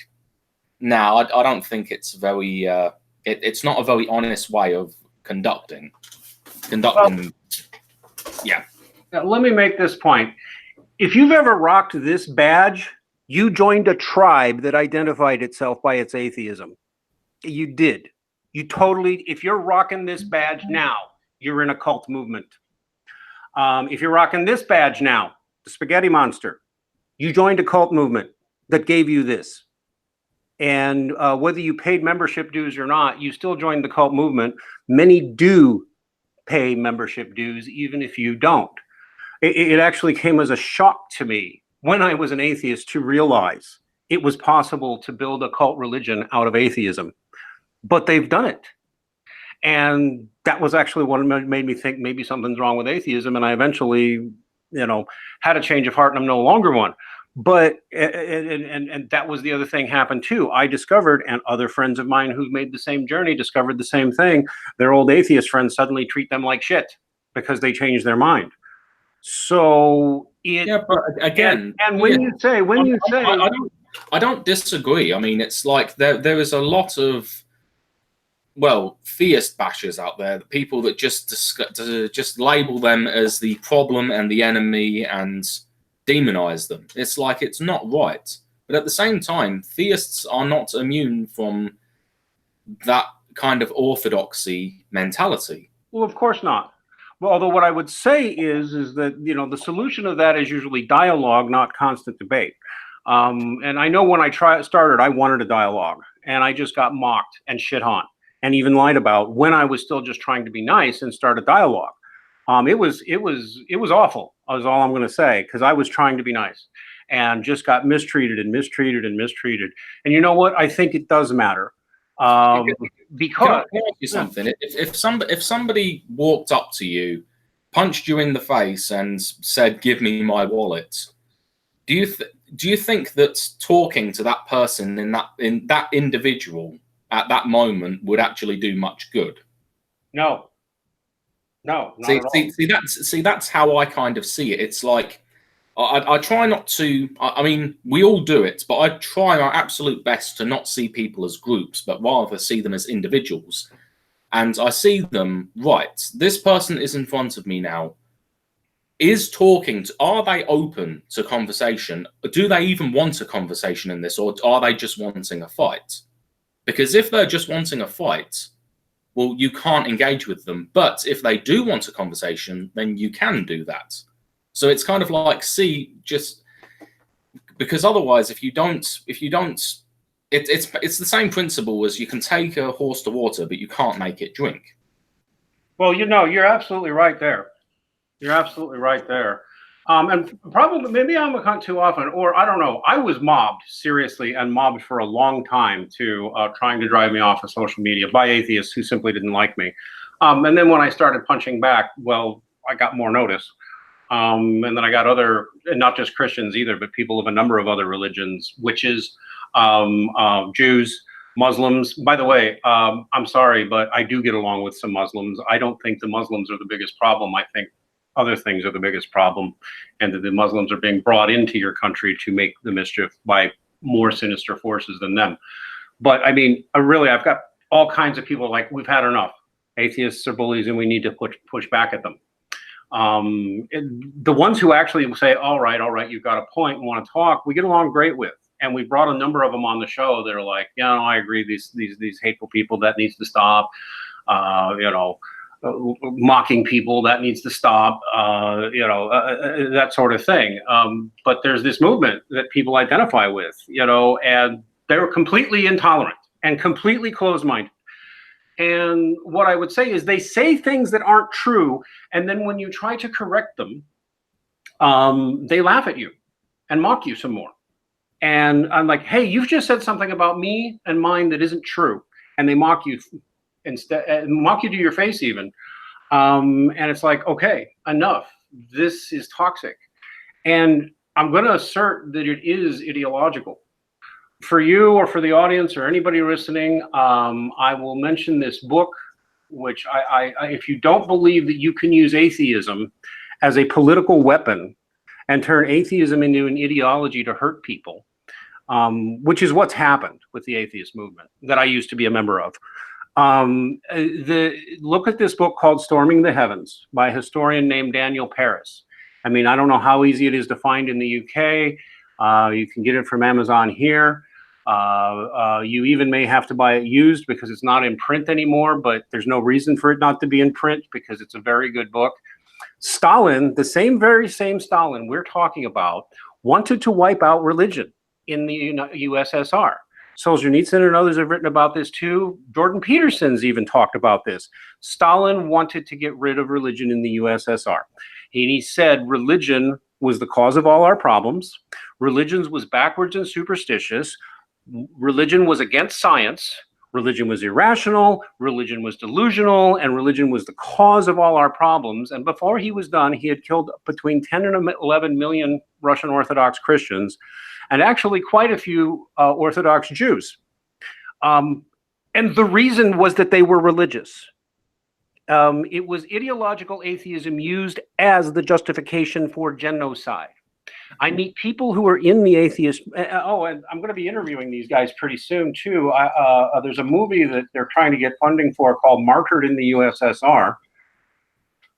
no, I don't think it's very, it's not a very honest way of conducting.
Well,
Yeah.
now, let me make this point. If you've ever rocked this badge, you joined a tribe that identified itself by its atheism. You did. You totally, if you're rocking this badge now, you're in a cult movement. If you're rocking this badge now, the spaghetti monster, you joined a cult movement that gave you this. And whether you paid membership dues or not, you still joined the cult movement. Many do pay membership dues, even if you don't. It actually came as a shock to me when I was an atheist to realize it was possible to build a cult religion out of atheism. But they've done it. And that was actually what made me think maybe something's wrong with atheism. And I eventually, you know, had a change of heart, and I'm no longer one. But, and that was the other thing happened too. I discovered, and other friends of mine who've made the same journey discovered the same thing. Their old atheist friends suddenly treat them like shit because they changed their mind. So
yeah, but again,
and when you say,
I don't disagree. I mean, it's like there is a lot of, well, theist bashers out there, the people that just label them as the problem and the enemy and demonize them. It's like, it's not right. But at the same time, theists are not immune from that kind of orthodoxy mentality.
Well, of course not. Well, although what I would say is that, you know, the solution of that is usually dialogue, not constant debate. And I know when I started, I wanted a dialogue, and I just got mocked and shit on, and even lied about when I was still just trying to be nice and start a dialogue. It was awful. Is all I'm going to say, because I was trying to be nice and just got mistreated and mistreated and mistreated. And you know what? I think it does matter. Because
can I ask you something? If somebody walked up to you, punched you in the face, and said, "Give me my wallet," do you think that talking to that person in that individual at that moment would actually do much good?
No, not at all.
See, that's how I kind of see it. It's like, I try not to, I mean, we all do it, but I try our absolute best to not see people as groups, but rather see them as individuals. And I see them, right, this person is in front of me now, are they open to conversation? Do they even want a conversation in this, or are they just wanting a fight? Because if they're just wanting a fight, well, you can't engage with them. But if they do want a conversation, then you can do that. So it's kind of like, because otherwise, if you don't, it's the same principle as you can take a horse to water, but you can't make it drink.
Well, you know, you're absolutely right there. You're absolutely right there. And probably, maybe I'm a cunt too often, or I don't know. I was mobbed, seriously, and mobbed for a long time too, trying to drive me off of social media by atheists who simply didn't like me. And then when I started punching back, well, I got more notice. And then I got other, and not just Christians either, but people of a number of other religions, witches, Jews, Muslims. By the way, I'm sorry, but I do get along with some Muslims. I don't think the Muslims are the biggest problem. I think other things are the biggest problem, and that the Muslims are being brought into your country to make the mischief by more sinister forces than them. But I mean, really, I've got all kinds of people like, we've had enough. Atheists are bullies, and we need to push back at them. The ones who actually say, all right, you've got a point and want to talk, we get along great with. And we brought a number of them on the show that are like, yeah, no, I agree, these hateful people, that needs to stop. You know, mocking people, that needs to stop, that sort of thing. But there's this movement that people identify with, and they're completely intolerant and completely closed-minded. And what I would say is they say things that aren't true, and then when you try to correct them, they laugh at you and mock you some more. And I'm like, hey, you've just said something about me and mine that isn't true. And they mock you instead, mock you to your face even. And it's like, okay, enough. This is toxic. And I'm going to assert that it is ideological. For you or for the audience or anybody listening, I will mention this book, which if you don't believe that you can use atheism as a political weapon and turn atheism into an ideology to hurt people, which is what's happened with the atheist movement that I used to be a member of. Look at this book called Storming the Heavens by a historian named Daniel Paris. I mean, I don't know how easy it is to find in the UK. You can get it from Amazon here. You even may have to buy it used because it's not in print anymore, but there's no reason for it not to be in print because it's a very good book. Stalin, the very same Stalin we're talking about, wanted to wipe out religion in the USSR. Solzhenitsyn and others have written about this too. Jordan Peterson's even talked about this. Stalin wanted to get rid of religion in the USSR. And he said religion was the cause of all our problems. Religion was backwards and superstitious. Religion was against science. Religion was irrational. Religion was delusional. And religion was the cause of all our problems. And before he was done, he had killed between 10 and 11 million Russian Orthodox Christians, and actually quite a few Orthodox Jews. And the reason was that they were religious. It was ideological atheism used as the justification for genocide. I meet people who are in the atheist. And I'm going to be interviewing these guys pretty soon too. There's a movie that they're trying to get funding for called Martyred in the USSR,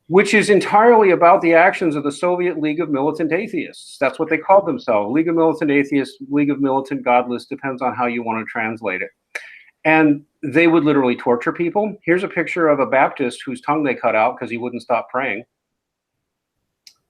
which is entirely about the actions of the Soviet League of Militant Atheists. That's what they called themselves. League of Militant Atheists, League of Militant Godless, depends on how you want to translate it. And they would literally torture people. Here's a picture of a Baptist whose tongue they cut out because he wouldn't stop praying.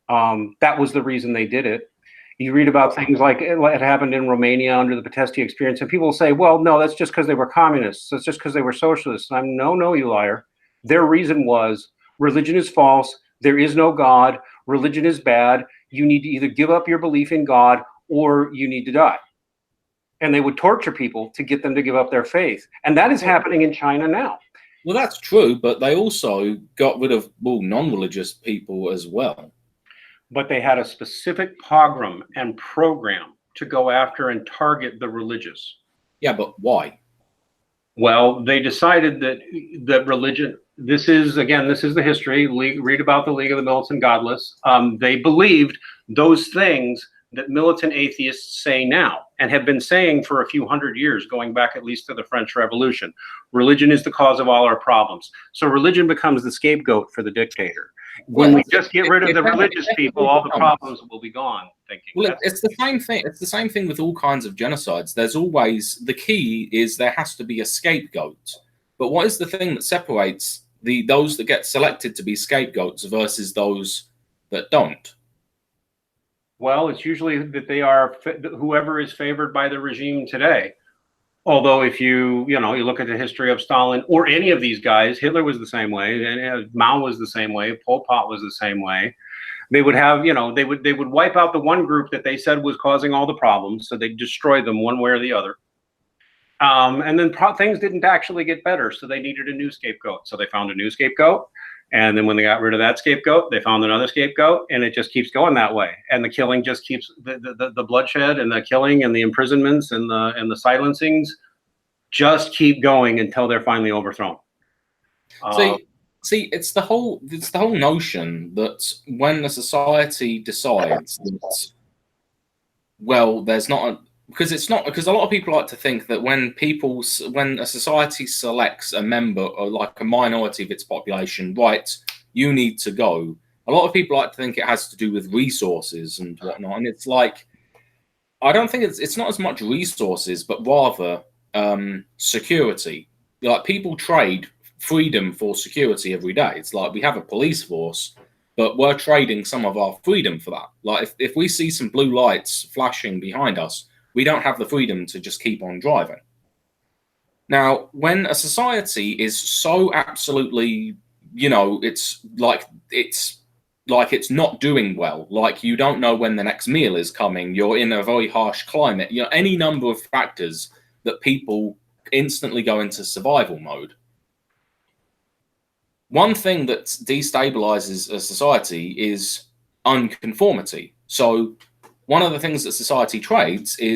That was the reason they did it. You read about things like it happened in Romania under the Patesti experience, and people will say, well, no, that's just because they were communists. That's just because they were socialists. And I'm, no, you liar. Their reason was religion is false. There is no God. Religion is bad. You need to either give up your belief in God or you need to die. And they would torture people to get them to give up their faith. And that is happening in China now.
Well, that's true, but they also got rid of non-religious people as well.
But they had a specific pogrom and program to go after and target the religious.
Yeah, but why?
Well, they decided that religion, this is the history, read about the League of the Militant Godless. They believed those things that militant atheists say now and have been saying for a few hundred years, going back at least to the French Revolution. Religion is the cause of all our problems. So religion becomes the scapegoat for the dictator. When we just get rid of the religious people, all the problems will be gone.
Well, it's the same thing. It's the same thing with all kinds of genocides. There's always, the key is there has to be a scapegoat. But what is the thing that separates those that get selected to be scapegoats versus those that don't?
Well, it's usually that they are whoever is favored by the regime today. Although if you look at the history of Stalin or any of these guys, Hitler was the same way, and Mao was the same way, Pol Pot was the same way. They would have, they would wipe out the one group that they said was causing all the problems, so they'd destroy them one way or the other. And then things didn't actually get better, so they needed a new scapegoat. So they found a new scapegoat. And then when they got rid of that scapegoat, they found another scapegoat, and it just keeps going that way. And the killing just keeps the bloodshed and the killing and the imprisonments and the silencings just keep going until they're finally overthrown.
See, it's the whole notion that when a society decides that, well, there's not a, because a lot of people like to think that when a society selects a member or like a minority of its population, right, you need to go. A lot of people like to think it has to do with resources and whatnot, and it's like, I don't think it's not as much resources, but rather security. Like, people trade freedom for security every day. It's like we have a police force, but we're trading some of our freedom for that. Like if we see some blue lights flashing behind us, we don't have the freedom to just keep on driving. Now, when a society is so absolutely, it's like it's not doing well, like you don't know when the next meal is coming, you're in a very harsh climate, any number of factors that people instantly go into survival mode. One thing that destabilizes a society is unconformity. So one of the things that society trades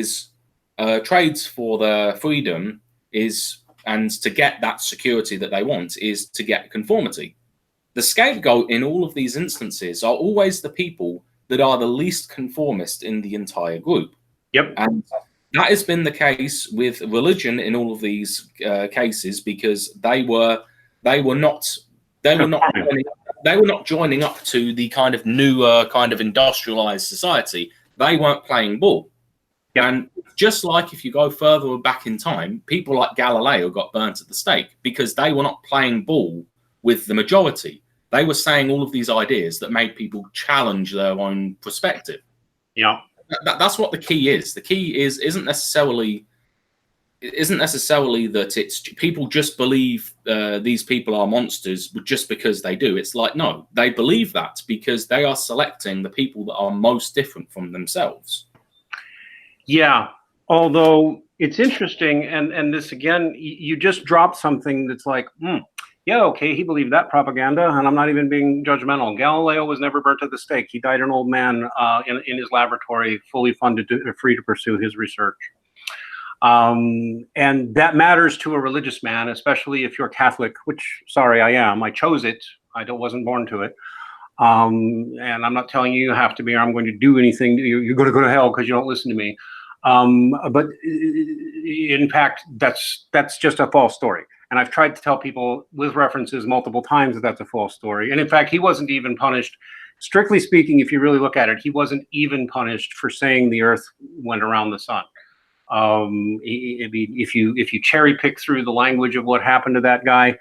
for their freedom and to get that security that they want is to get conformity. The scapegoat in all of these instances are always the people that are the least conformist in the entire group.
Yep.
And that has been the case with religion in all of these cases, because they were not joining up to the kind of newer kind of industrialized society. They weren't playing ball. Yep. And just like if you go further back in time, people like Galileo got burnt at the stake because they were not playing ball with the majority. They were saying all of these ideas that made people challenge their own perspective.
Yeah.
That's what the key is. The key isn't necessarily that it's people just believe these people are monsters just because they do. It's like, no, they believe that because they are selecting the people that are most different from themselves.
Yeah, although it's interesting, and this again, you just dropped something that's like, yeah, okay, he believed that propaganda, and I'm not even being judgmental. Galileo was never burnt at the stake. He died an old man in his laboratory, fully funded, free to pursue his research. And that matters to a religious man, especially if you're Catholic, which, sorry, I am. I chose it. I wasn't born to it. And I'm not telling you have to be, or I'm going to do anything. You're going to go to hell because you don't listen to me. But in fact, that's just a false story. And I've tried to tell people with references multiple times that that's a false story. And in fact, he wasn't even punished. Strictly speaking, if you really look at it, he wasn't even punished for saying the earth went around the sun. If you cherry pick through the language of what happened to that guy,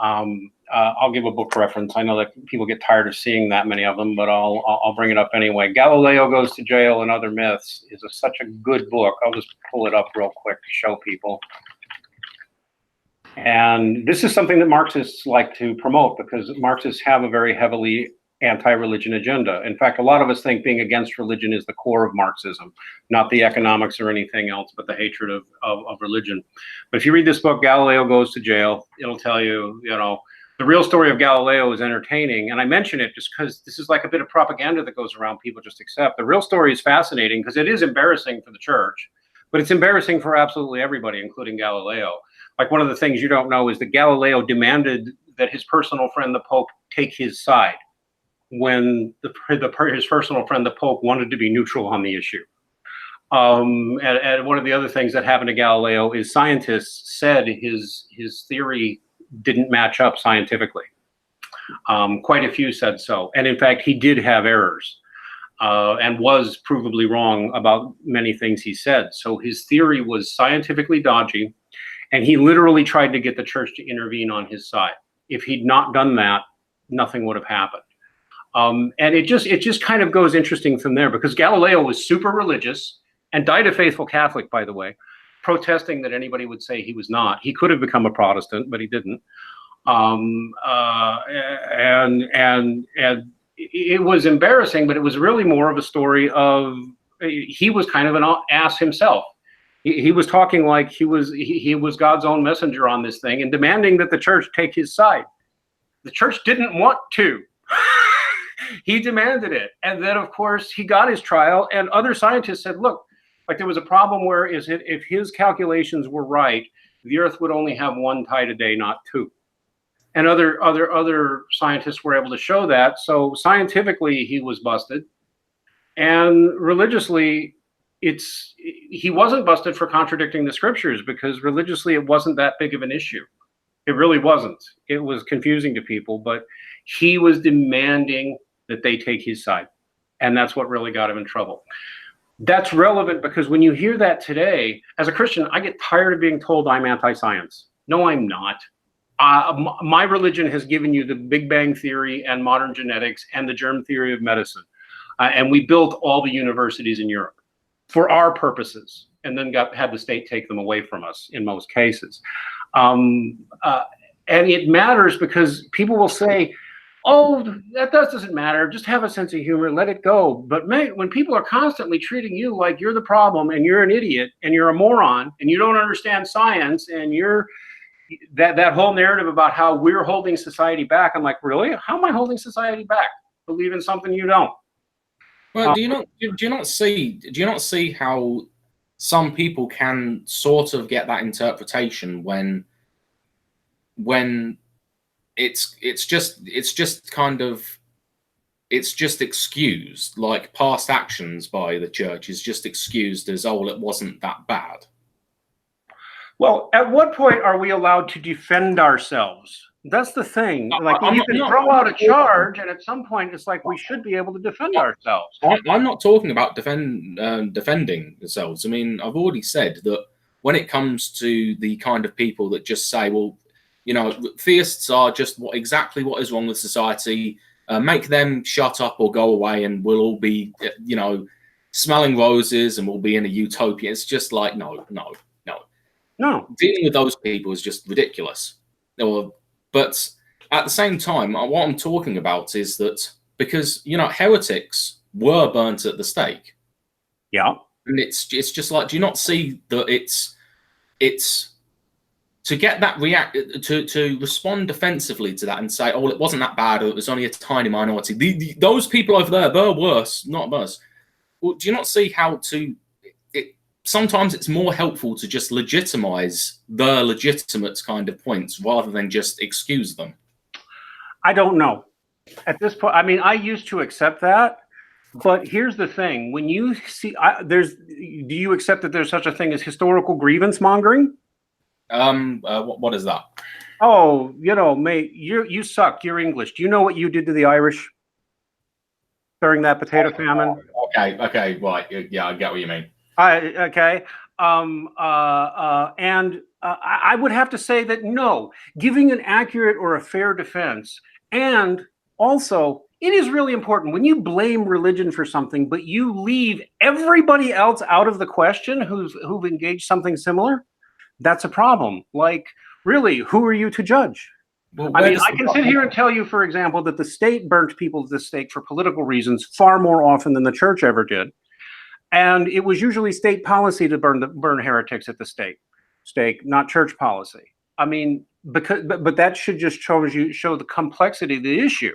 I'll give a book reference. I know that people get tired of seeing that many of them, but I'll bring it up anyway. Galileo Goes to Jail and Other Myths is such a good book. I'll just pull it up real quick to show people. And this is something that Marxists like to promote because Marxists have a very heavily anti-religion agenda. In fact, a lot of us think being against religion is the core of Marxism, not the economics or anything else, but the hatred of religion. But if you read this book, Galileo Goes to Jail, it'll tell you, the real story of Galileo is entertaining. And I mention it just because this is like a bit of propaganda that goes around, people just accept. The real story is fascinating because it is embarrassing for the church, but it's embarrassing for absolutely everybody, including Galileo. Like, one of the things you don't know is that Galileo demanded that his personal friend, the Pope, take his side when his personal friend, the Pope, wanted to be neutral on the issue. And one of the other things that happened to Galileo is scientists said his theory didn't match up scientifically. Quite a few said so. And in fact, he did have errors and was provably wrong about many things he said. So his theory was scientifically dodgy, and he literally tried to get the church to intervene on his side. If he'd not done that, nothing would have happened. And it just kind of goes interesting from there, because Galileo was super religious and died a faithful Catholic, by the way, protesting that anybody would say he was not. He could have become a Protestant, but he didn't. And it was embarrassing, but it was really more of a story of, he was kind of an ass himself. He was talking like he was God's own messenger on this thing and demanding that the church take his side. The church didn't want to. He demanded it. And then, of course, he got his trial, and other scientists said, look, like, there was a problem where if his calculations were right, the earth would only have one tide a day, not two. And other scientists were able to show that. So scientifically, he was busted. And religiously, he wasn't busted for contradicting the scriptures, because religiously it wasn't that big of an issue. It really wasn't. It was confusing to people, but he was demanding that they take his side. And that's what really got him in trouble. That's relevant because when you hear that today, as a Christian, I get tired of being told I'm anti-science. No, I'm not. My religion has given you the Big Bang Theory and modern genetics and the germ theory of medicine. And we built all the universities in Europe for our purposes, and then had the state take them away from us in most cases. And it matters because people will say, oh, that doesn't matter. Just have a sense of humor, let it go. But when people are constantly treating you like you're the problem and you're an idiot and you're a moron and you don't understand science and you're that whole narrative about how we're holding society back, I'm like, really? How am I holding society back? Believe in something you don't.
Well, do you not see how some people can sort of get that interpretation when it's just excused, like past actions by the church is just excused as, oh, it wasn't that bad.
Well, at what point are we allowed to defend ourselves? That's the thing. Like, you can throw out a charge, and at some point, it's like we should be able to defend ourselves.
I'm not talking about defending ourselves. I mean, I've already said that when it comes to the kind of people that just say, well, you know, theists are just exactly what is wrong with society. Make them shut up or go away, and we'll all be, you know, smelling roses, and we'll be in a utopia. It's just like, no. Dealing with those people is just ridiculous. But at the same time, what I'm talking about is that because, you know, heretics were burnt at the stake.
Yeah.
And it's just like, do you not see that it's to get that to respond defensively to that and say, oh, it wasn't that bad, or it was only a tiny minority. Those people over there, they're worse, not us. Well, do you not see how sometimes it's more helpful to just legitimize the legitimate kind of points rather than just excuse them?
I don't know. At this point, I mean, I used to accept that, but here's the thing. When you see, do you accept that there's such a thing as historical grievance mongering?
What is that?
Oh, you know, mate, you suck. You're English. Do you know what you did to the Irish during that potato famine?
Okay, right. Yeah, I get what you mean.
Okay. And I would have to say that no, giving an accurate or a fair defense, and also it is really important when you blame religion for something, but you leave everybody else out of the question who've engaged something similar. That's a problem. Like, really, who are you to judge? Well, I mean, I can sit here and tell you, for example, that the state burnt people at the stake for political reasons far more often than the church ever did. And it was usually state policy to burn heretics at the stake, not church policy. I mean, but that should just show the complexity of the issue.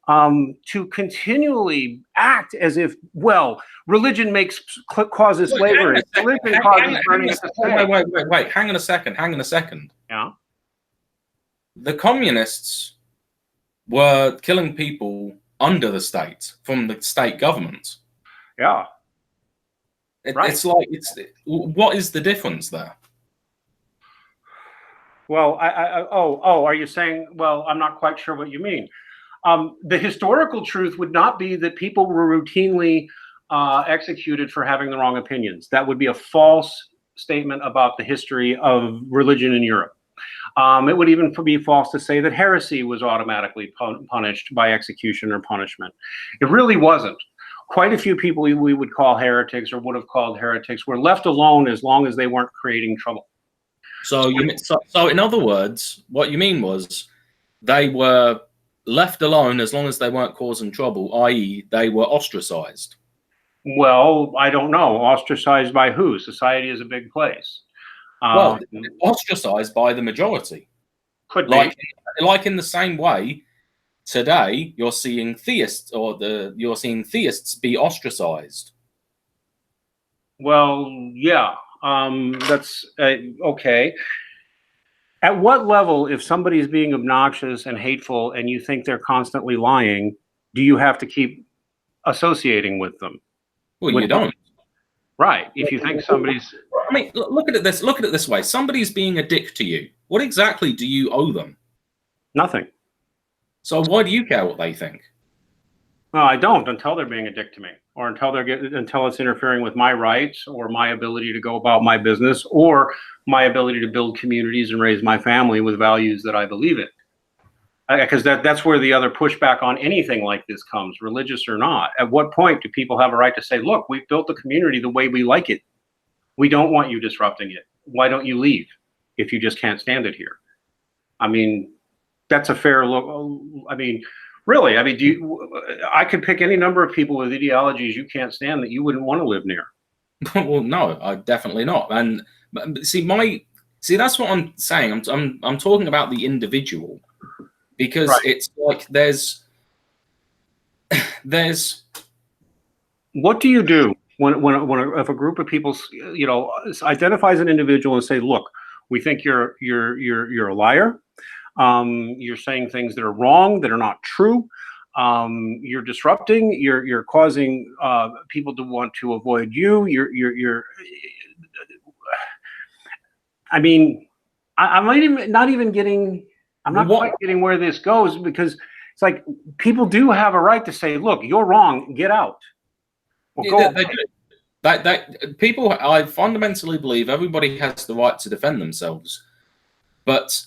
To continually act as if, well, religion causes slavery. Religion causes burning at the stake.
Wait, hang on a second.
Yeah. The
communists were killing people under the state, from the state government.
Yeah.
Right. It's like, what is the difference there?
Well, are you saying, well, I'm not quite sure what you mean. The historical truth would not be that people were routinely executed for having the wrong opinions. That would be a false statement about the history of religion in Europe. It would even be false to say that heresy was automatically punished by execution or punishment. It really wasn't. Quite a few people we would call heretics or would have called heretics were left alone as long as they weren't creating trouble.
So in other words, what you mean was they were left alone as long as they weren't causing trouble, i.e. they were ostracized.
Well, I don't know. Ostracized by who? Society is a big place.
Well, ostracized by the majority.
Could be.
Like in the same way, today you're seeing theists be ostracized.
Well, yeah, that's okay. At what level, if somebody's being obnoxious and hateful and you think they're constantly lying, do you have to keep associating with them?
Well, you don't.
Right. If you think somebody's...
I mean, look at it this way. Somebody's being a dick to you. What exactly do you owe them?
Nothing.
So why do you care what they think?
Well, I don't until they're being a dick to me, or until it's interfering with my rights or my ability to go about my business or my ability to build communities and raise my family with values that I believe in. Because that's where the other pushback on anything like this comes, religious or not. At what point do people have a right to say, look, we've built the community the way we like it. We don't want you disrupting it. Why don't you leave if you just can't stand it here? I mean, that's a fair look. I mean, really, I mean, I could pick any number of people with ideologies you can't stand that you wouldn't want to live near.
Well, no, I definitely not. And see, that's what I'm saying. I'm talking about the individual, because
right.
It's like there's.
What do you do when if a group of people, identifies an individual and say, look, we think you're a liar. You're saying things that are wrong, that are not true. You're disrupting. You're causing people to want to avoid you. I mean, I'm not quite getting where this goes, because it's like people do have a right to say, look, you're wrong, get out.
People, I fundamentally believe everybody has the right to defend themselves, but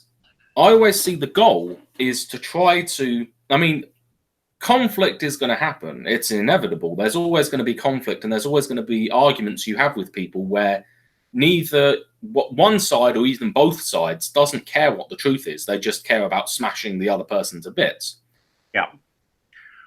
I always see the goal is to try to, I mean, conflict is going to happen. It's inevitable. There's always going to be conflict, and there's always going to be arguments you have with people where neither one side or even both sides doesn't care what the truth is. They just care about smashing the other person to bits.
Yeah.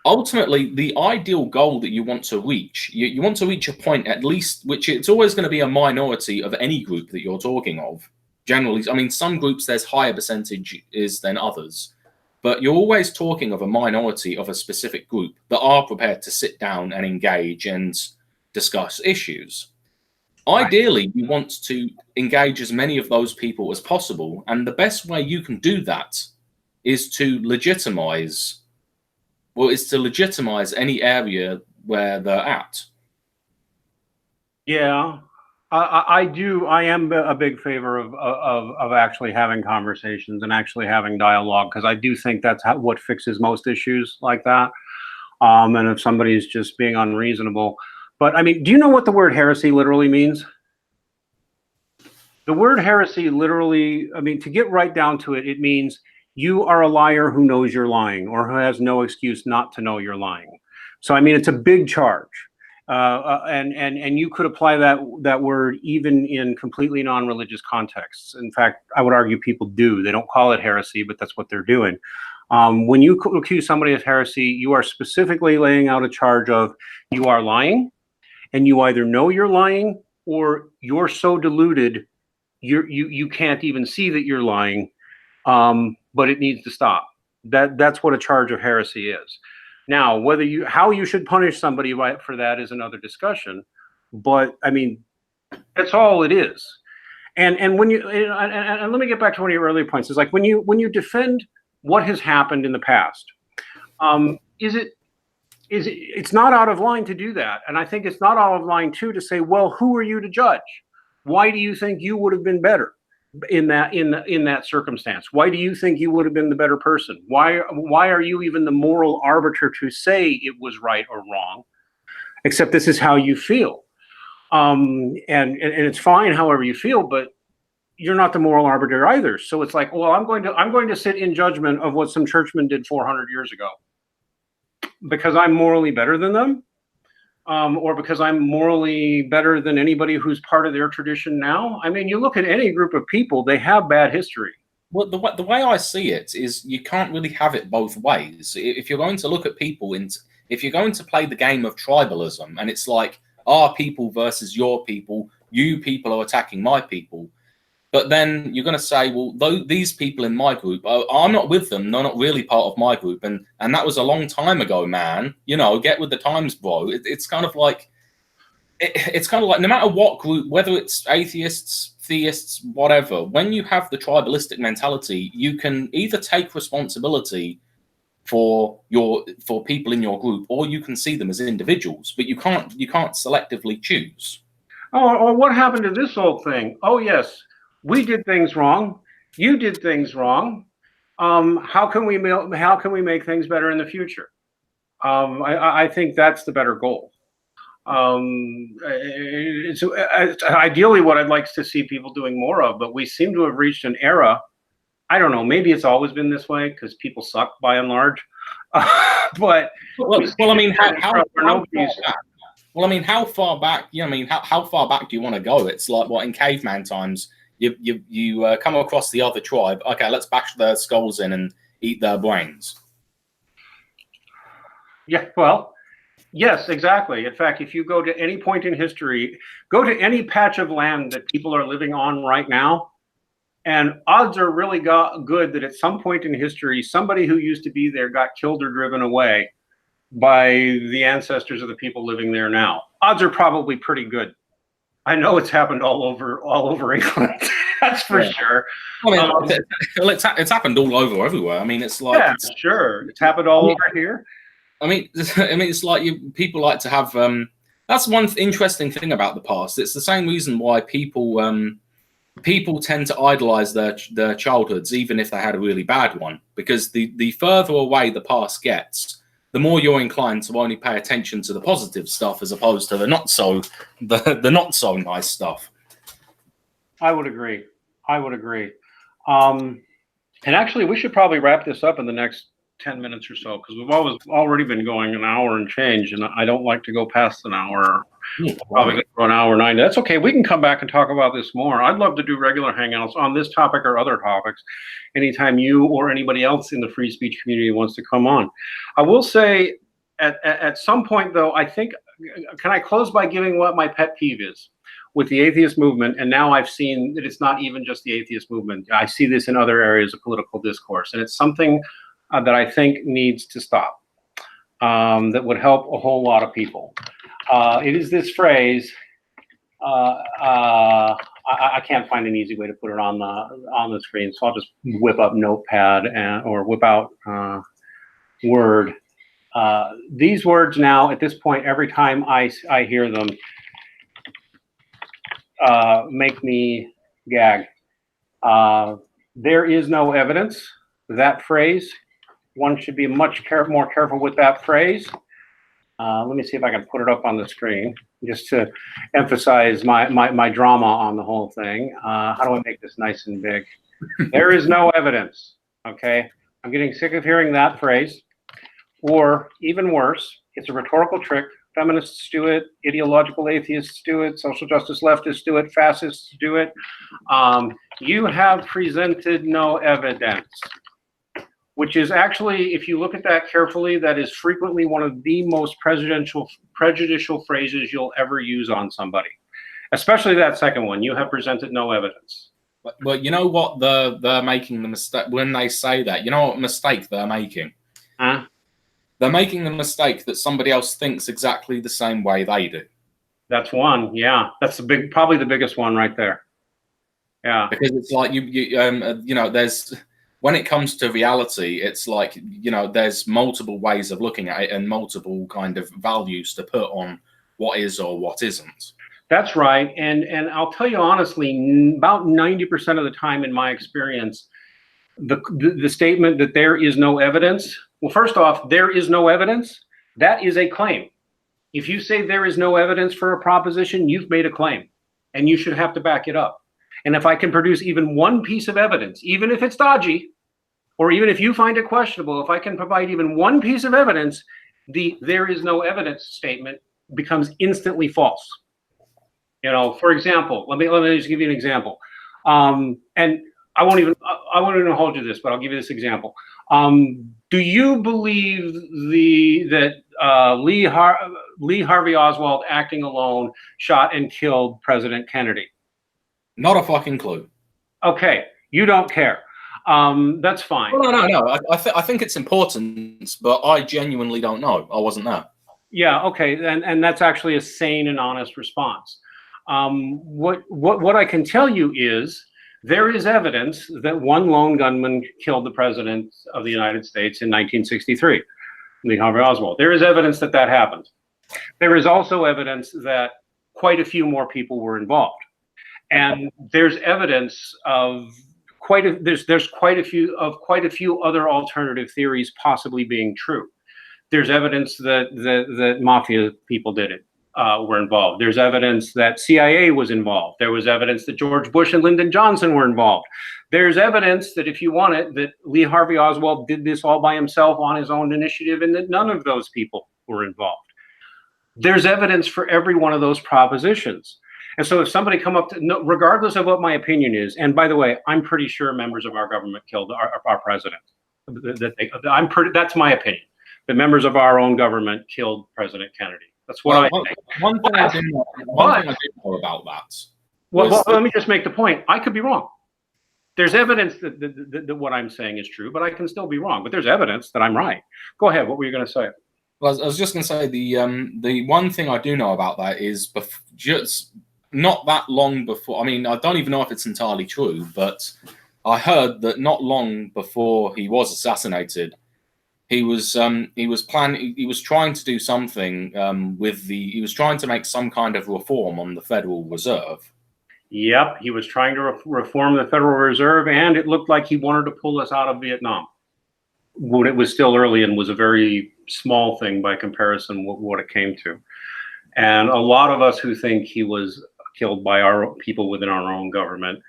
Ultimately, the ideal goal that you want to reach, you want to reach a point at least, which it's always going to be a minority of any group that you're talking of. Generally, I mean, some groups there's higher percentages than others, but you're always talking of a minority of a specific group that are prepared to sit down and engage and discuss issues. Ideally, you want to engage as many of those people as possible, and the best way you can do that is to legitimize any area where they're at.
Yeah, I do. I am a big favor of actually having conversations and actually having dialogue, because I do think that's what fixes most issues like that. And if somebody's just being unreasonable. But I mean, do you know what the word heresy literally means? The word heresy literally, I mean, to get right down to it, it means you are a liar who knows you're lying, or who has no excuse not to know you're lying. So, I mean, it's a big charge. And you could apply that word even in completely non-religious contexts. In fact, I would argue people do. They don't call it heresy, but that's what they're doing. When you accuse somebody of heresy, you are specifically laying out a charge of you are lying, and you either know you're lying, or you're so deluded you can't even see that you're lying, but it needs to stop. That's what a charge of heresy is. Now, how you should punish somebody for that is another discussion, but I mean, that's all it is. And when and let me get back to one of your earlier points. Is like when you defend what has happened in the past, it's not out of line to do that. And I think it's not out of line too to say, well, who are you to judge? Why do you think you would have been better in that circumstance? Why do you think you would have been the better person? Why are you even the moral arbiter to say it was right or wrong? Except this is how you feel. And it's fine however you feel, but you're not the moral arbiter either. So it's like, well, I'm going to sit in judgment of what some churchmen did 400 years ago because I'm morally better than them, or because I'm morally better than anybody who's part of their tradition now. I mean, you look at any group of people, they have bad history.
Well, the way I see it is you can't really have it both ways. If you're going to look at people, if you're going to play the game of tribalism, and it's like our people versus your people, you people are attacking my people, but then you're going to say, well, these people in my group, I'm not with them. They're not really part of my group. And that was a long time ago, man. You know, get with the times, bro. It's kind of like, no matter what group, whether it's atheists, theists, whatever, when you have the tribalistic mentality, you can either take responsibility for people in your group, or you can see them as individuals, but you can't selectively choose.
Oh, or what happened to this whole thing? Oh, yes. We did things wrong. You did things wrong. How can we make things better in the future? I think that's the better goal. It's ideally what I'd like to see people doing more of, but we seem to have reached an era. I don't know, maybe it's always been this way because people suck by and large. But
well, I mean, how far back? You know, I mean, how far back do you want to go? It's like what in caveman times, you come across the other tribe. Okay, let's bash their skulls in and eat their brains.
Yeah, well, yes, exactly. In fact, if you go to any point in history, go to any patch of land that people are living on right now, and odds are really good that at some point in history, somebody who used to be there got killed or driven away by the ancestors of the people living there now. Odds are probably pretty good. I know it's happened all over England. That's for sure.
I mean, it's happened all over everywhere. I mean, it's like
sure, it's happened all over here.
I mean, it's like people like to have. That's one interesting thing about the past. It's the same reason why people tend to idolize their childhoods, even if they had a really bad one, because the further away the past gets, the more you're inclined to only pay attention to the positive stuff as opposed to the not so nice stuff.
I would agree. And actually, we should probably wrap this up in the next 10 minutes or so, because we've already been going an hour and change, and I don't like to go past an hour. Probably going to go an hour 90. That's okay. We can come back and talk about this more. I'd love to do regular hangouts on this topic or other topics anytime you or anybody else in the free speech community wants to come on. I will say at some point, though, I think, can I close by giving what my pet peeve is with the atheist movement? And now I've seen that it's not even just the atheist movement. I see this in other areas of political discourse, and it's something that I think needs to stop, that would help a whole lot of people. It is this phrase, I can't find an easy way to put it on the screen, so I'll just whip up Notepad or whip out Word. These words now, at this point, every time I hear them, make me gag. There is no evidence. That phrase, one should be much more careful with that phrase. Let me see if I can put it up on the screen just to emphasize my drama on the whole thing. How do I make this nice and big? There is no evidence. Okay, I'm getting sick of hearing that phrase. Or even worse, it's a rhetorical trick. Feminists do it, ideological atheists do it, social justice leftists do it, fascists do it. You have presented no evidence, which is actually, if you look at that carefully, that is frequently one of the most prejudicial phrases you'll ever use on somebody, especially that second one. You have presented no evidence.
But you know what they're making the mistake when they say that. You know what mistake they're making?
Huh?
They're making the mistake that somebody else thinks exactly the same way they do.
That's one, yeah. That's probably the biggest one right there. Yeah.
Because it's like you know, there's when it comes to reality, it's like, you know, there's multiple ways of looking at it and multiple kind of values to put on what is or what isn't.
That's right. And I'll tell you honestly, about 90% of the time in my experience, the statement that there is no evidence. Well, first off, there is no evidence. That is a claim. If you say there is no evidence for a proposition, you've made a claim, and you should have to back it up. And if I can produce even one piece of evidence, even if it's dodgy, or even if you find it questionable, if I can provide even one piece of evidence, the there is no evidence statement becomes instantly false. You know, for example, let me just give you an example. And I won't even hold you this, but I'll give you this example. Do you believe that Lee Harvey Oswald, acting alone, shot and killed President Kennedy?
Not a fucking clue.
Okay, you don't care. That's fine.
Well, no. I think it's important, but I genuinely don't know. I wasn't there. Yeah.
Okay, and that's actually a sane and honest response. What I can tell you is there is evidence that one lone gunman killed the president of the United States in 1963, Lee Harvey Oswald. There is evidence that happened. There is also evidence that quite a few more people were involved, and there's evidence of there's quite a few other alternative theories possibly being true. There's evidence that mafia people did it, were involved. There's evidence that CIA was involved. There was evidence that George Bush and Lyndon Johnson were involved. There's evidence that, if you want it, that Lee Harvey Oswald did this all by himself on his own initiative, and that none of those people were involved. There's evidence for every one of those propositions. And so if somebody come up to, no, regardless of what my opinion is, and by the way, I'm pretty sure members of our government killed our president. That's my opinion. The members of our own government killed President Kennedy. That's what I think.
One thing I do know about that.
Well, let me just make the point. I could be wrong. There's evidence that what I'm saying is true, but I can still be wrong. But there's evidence that I'm right. Go ahead. What were you going to say?
Well, I was just going to say the one thing I do know about that is just not that long before. I mean, I don't even know if it's entirely true, but I heard that not long before he was assassinated, he was trying to do something he was trying to make some kind of reform on the Federal Reserve.
Yep, he was trying to reform the Federal Reserve, and it looked like he wanted to pull us out of Vietnam when it was still early and was a very small thing by comparison with what it came to. And a lot of us who think he was killed by our people within our own government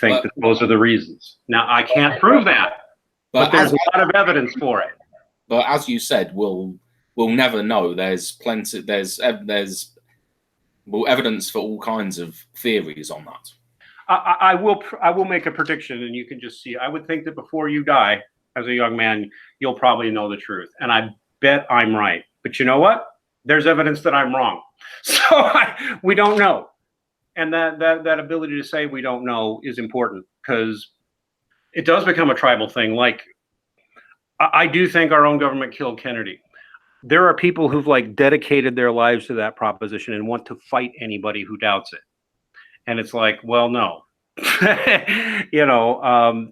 think that those are the reasons. Now, I can't prove that, but there's a lot of evidence for it.
But as you said, we'll never know. There's evidence for all kinds of theories on that.
I will make a prediction, and you can just see. I would think that before you die, as a young man, you'll probably know the truth, and I bet I'm right. But you know what? There's evidence that I'm wrong, so we don't know. And that ability to say we don't know is important, because it does become a tribal thing. Like, I do think our own government killed Kennedy. There are people who've dedicated their lives to that proposition and want to fight anybody who doubts it. And it's like, well, no.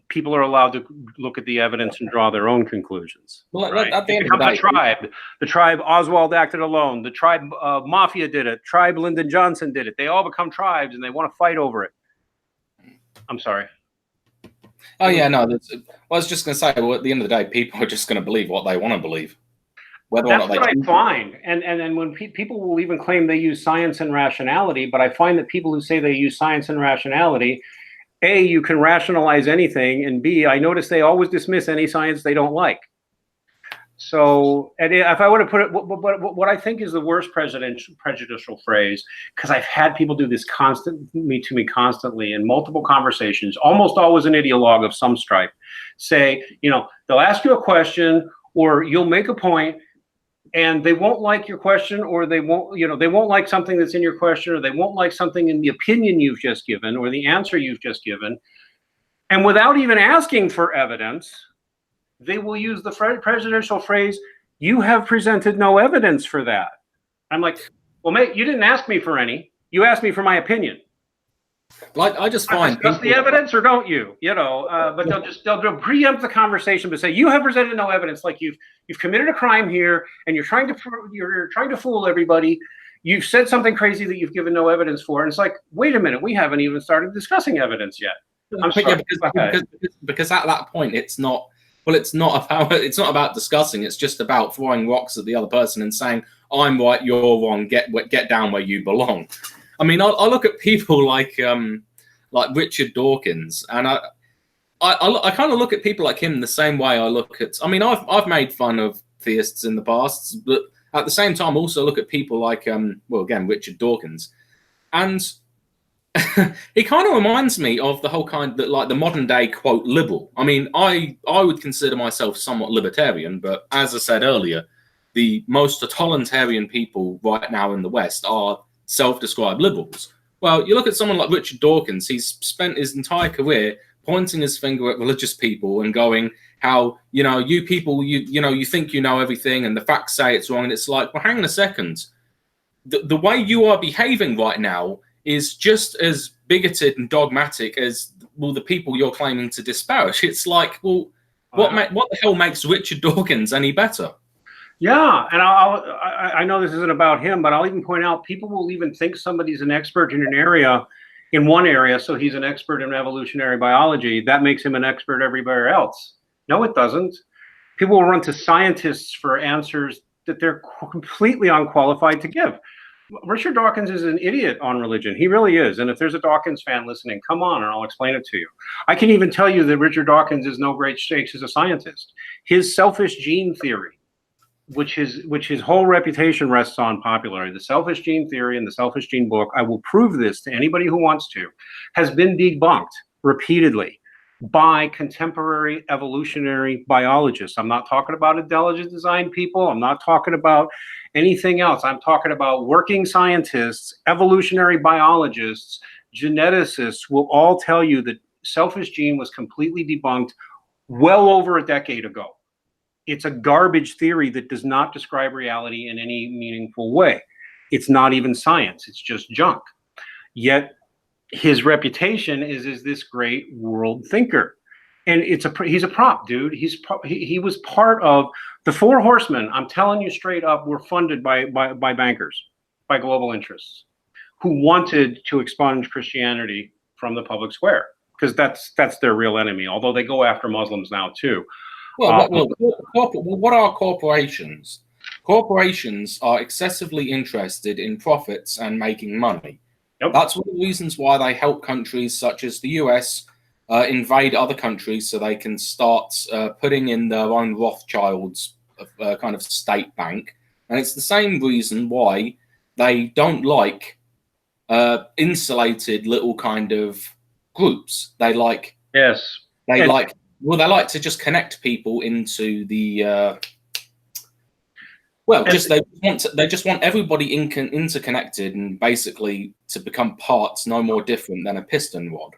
People are allowed to look at the evidence and draw their own conclusions. Well, right? At the end of the tribe Oswald acted alone. The tribe Mafia did it. Tribe Lyndon Johnson did it. They all become tribes and they want to fight over it. I'm sorry.
Oh yeah, no. I was just going to say. Well, at the end of the day, people are just going to believe what they want to believe.
That's what I find. And when people will even claim they use science and rationality, but I find that people who say they use science and rationality, A, you can rationalize anything, and B, I notice they always dismiss any science they don't like. So, and if I were to put it, what I think is the worst prejudicial phrase, because I've had people do this to me constantly in multiple conversations, almost always an ideologue of some stripe, say, they'll ask you a question or you'll make a point, and they won't like your question, or they won't like something that's in your question, or they won't like something in the opinion you've just given or the answer you've just given. And without even asking for evidence, they will use the presidential phrase, "You have presented no evidence for that." I'm like, well, mate, you didn't ask me for any. You asked me for my opinion.
Like, I just find
discuss the evidence, or don't you? But they'll preempt the conversation, but say you have presented no evidence. Like you've committed a crime here, and you're trying to fool everybody. You've said something crazy that you've given no evidence for, and it's like, wait a minute, we haven't even started discussing evidence yet. I'm sorry.
Because at that point, it's not about discussing. It's just about throwing rocks at the other person and saying, "I'm right, you're wrong. Get down where you belong." I mean, I look at people like Richard Dawkins, and I kind of look at people like him the same way I look at. I mean, I've made fun of theists in the past, but at the same time, also look at people like Richard Dawkins, and he kind of reminds me of the whole kind that, like, the modern day quote liberal. I mean, I would consider myself somewhat libertarian, but as I said earlier, the most totalitarian people right now in the West are self-described liberals. Well, you look at someone like Richard Dawkins. He's spent his entire career pointing his finger at religious people and going, how, you people, you think you know everything and the facts say it's wrong. And it's like, well, hang on a second. The way you are behaving right now is just as bigoted and dogmatic as, well, the people you're claiming to disparage. It's like, well, what the hell makes Richard Dawkins any better?
Yeah, and I know this isn't about him, but I'll even point out people will even think somebody's an expert in one area, so he's an expert in evolutionary biology. That makes him an expert everywhere else. No, it doesn't. People will run to scientists for answers that they're completely unqualified to give. Richard Dawkins is an idiot on religion. He really is. And if there's a Dawkins fan listening, come on and I'll explain it to you. I can even tell you that Richard Dawkins is no great shakes as a scientist. His selfish gene theory, which his whole reputation rests on popularity, the selfish gene theory and the selfish gene book, I will prove this to anybody who wants to, has been debunked repeatedly by contemporary evolutionary biologists. I'm not talking about intelligent design people. I'm not talking about anything else. I'm talking about working scientists, evolutionary biologists, geneticists will all tell you that selfish gene was completely debunked well over a decade ago. It's a garbage theory that does not describe reality in any meaningful way. It's not even science. It's just junk. Yet his reputation is this great world thinker. And he's a prop, dude. He was part of the Four Horsemen. I'm telling you straight up, were funded by bankers, by global interests, who wanted to expunge Christianity from the public square, because that's their real enemy. Although they go after Muslims now too.
Well, what are corporations? Corporations are excessively interested in profits and making money.
Yep.
That's one of the reasons why they help countries such as the US invade other countries so they can start putting in their own Rothschilds kind of state bank. And it's the same reason why they don't like insulated little kind of groups. They like they like to just connect people into the they just want everybody interconnected and basically to become parts no more different than a piston rod.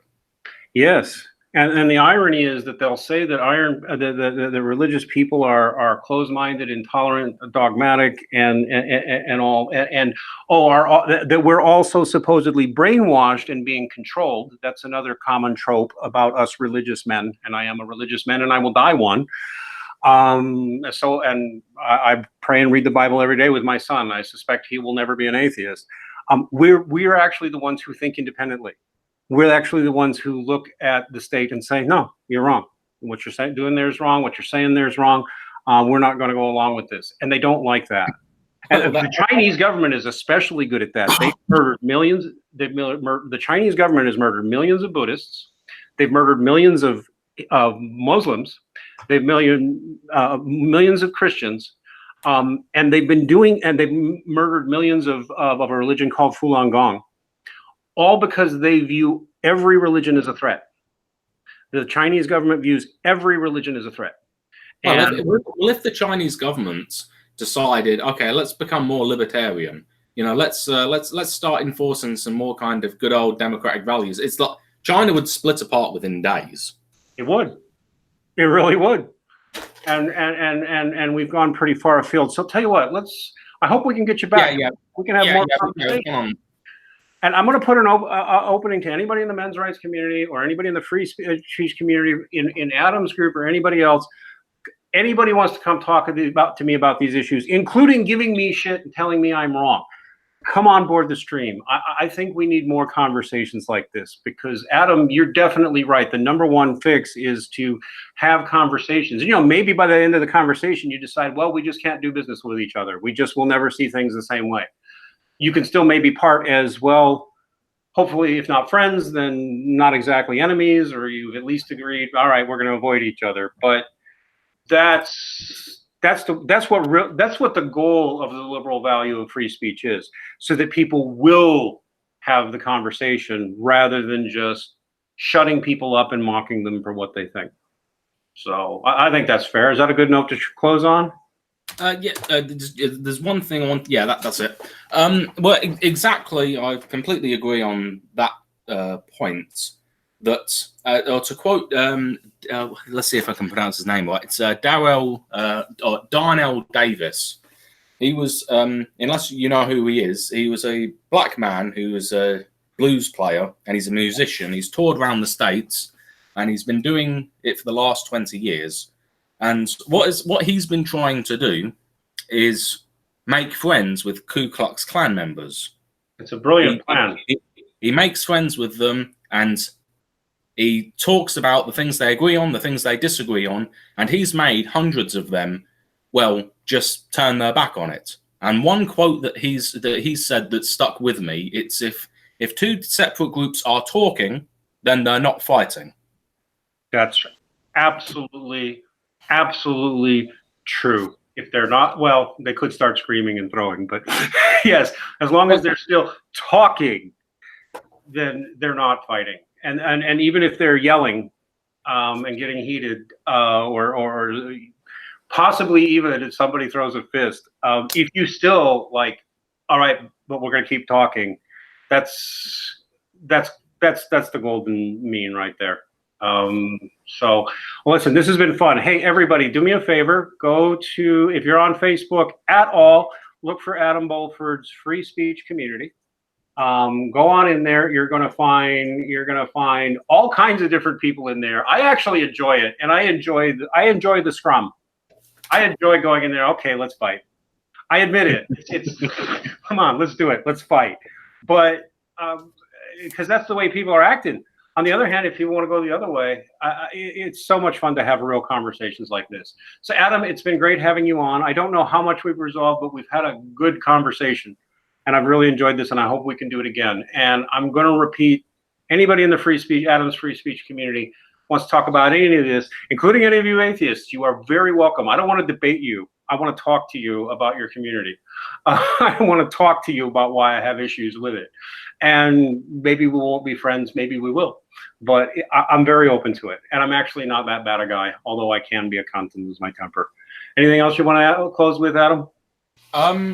Yes, and the irony is that they'll say that the religious people are closed-minded, intolerant, dogmatic, that we're also supposedly brainwashed and being controlled. That's another common trope about us religious men, and I am a religious man, and I will die one. I pray and read the Bible every day with my son. I suspect he will never be an atheist. We are actually the ones who think independently. We're actually the ones who look at the state and say, no, you're wrong. What you're doing there is wrong. What you're saying there is wrong. We're not going to go along with this. And they don't like that. And the Chinese government is especially good at that. They've murdered millions. The Chinese government has murdered millions of Buddhists. They've murdered millions of Muslims. They've millions of Christians. And they've murdered millions of a religion called Falun Gong. All because they view every religion as a threat. The Chinese government views every religion as a threat.
If the Chinese government decided, okay, let's become more libertarian, let's start enforcing some more kind of good old democratic values. It's like China would split apart within days.
It would. It really would. And we've gone pretty far afield. So tell you what, I hope we can get you back.
Yeah.
We can have more conversation. And I'm going to put an opening to anybody in the men's rights community or anybody in the free speech community in Adam's group or anybody else. Anybody wants to come talk to me about these issues, including giving me shit and telling me I'm wrong. Come on board the stream. I think we need more conversations like this because, Adam, you're definitely right. The number one fix is to have conversations. Maybe by the end of the conversation, you decide, well, we just can't do business with each other. We just will never see things the same way. You can still maybe part as well, hopefully, if not friends, then not exactly enemies, or you've at least agreed, all right, we're going to avoid each other. But that's what the goal of the liberal value of free speech is, so that people will have the conversation rather than just shutting people up and mocking them for what they think. So I think that's fair. Is that a good note to close on?
There's one thing I want. Yeah, that's it. Well, exactly. I completely agree on that point. That, or to quote, let's see if I can pronounce his name right. It's Darnell Davis. He was, unless you know who he was a black man who was a blues player and he's a musician. He's toured around the States and he's been doing it for the last 20 years. And what he's been trying to do is make friends with Ku Klux Klan members.
It's a brilliant plan.
He makes friends with them, and He talks about the things they agree on, the things they disagree on, and he's made hundreds of them, well, just turn their back on it. And one quote that he's said that stuck with me, it's if two separate groups are talking, then they're not fighting.
That's absolutely, absolutely true. If they're not, well, they could start screaming and throwing, but yes, as long as they're still talking, then they're not fighting. And even if they're yelling and getting heated, or possibly even if somebody throws a fist, if you still like, all right, but we're going to keep talking, that's the golden mean right there. So listen, this has been fun. Hey, everybody, do me a favor. Go to, if you're on Facebook at all, look for Adam Bulford's Free Speech Community. Go on in there. You're gonna find all kinds of different people in there. I actually enjoy it, and I enjoy the scrum. I enjoy going in there. Okay, let's fight. I admit it. It's come on, let's do it. Let's fight. But because that's the way people are acting. On the other hand, if you want to go the other way, it's so much fun to have real conversations like this. So, Adam, it's been great having you on. I don't know how much we've resolved, but we've had a good conversation. And I've really enjoyed this, and I hope we can do it again. And I'm going to repeat, anybody in the Adam's Free Speech community wants to talk about any of this, including any of you atheists, you are very welcome. I don't want to debate you. I want to talk to you about your community. I want to talk to you about why I have issues with it. And maybe we won't be friends, maybe we will. But I'm very open to it. And I'm actually not that bad a guy, although I can be a cunt and lose my temper. Anything else you want to close with, Adam?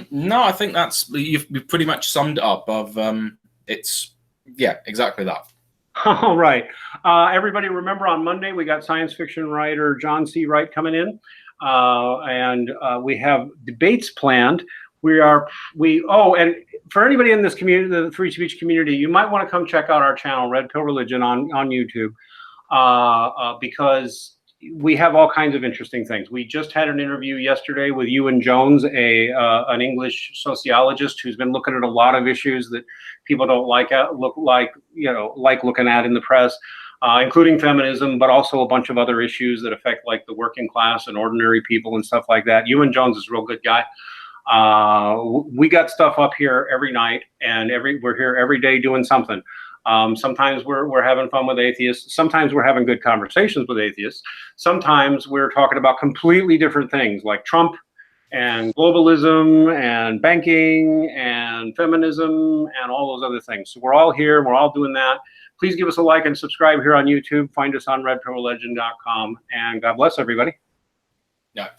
No, I think you've pretty much summed it up. Yeah, exactly that.
All right. Everybody remember on Monday, we got science fiction writer John C. Wright coming in. And we have debates planned. And for anybody in this community, the free speech community, you might want to come check out our channel, Red Pill Religion, on YouTube, because we have all kinds of interesting things. We just had an interview yesterday with Ewan Jones, an English sociologist who's been looking at a lot of issues that people don't like looking at in the press, including feminism, but also a bunch of other issues that affect like the working class and ordinary people and stuff like that. Ewan Jones is a real good guy. We got stuff up here every night, and we're here every day doing something. Sometimes we're having fun with atheists. Sometimes we're having good conversations with atheists. Sometimes we're talking about completely different things like Trump and globalism and banking and feminism and all those other things. So we're all here. We're all doing that. Please give us a like and subscribe here on YouTube. Find us on redpillreligion.com, and God bless everybody.
Yeah.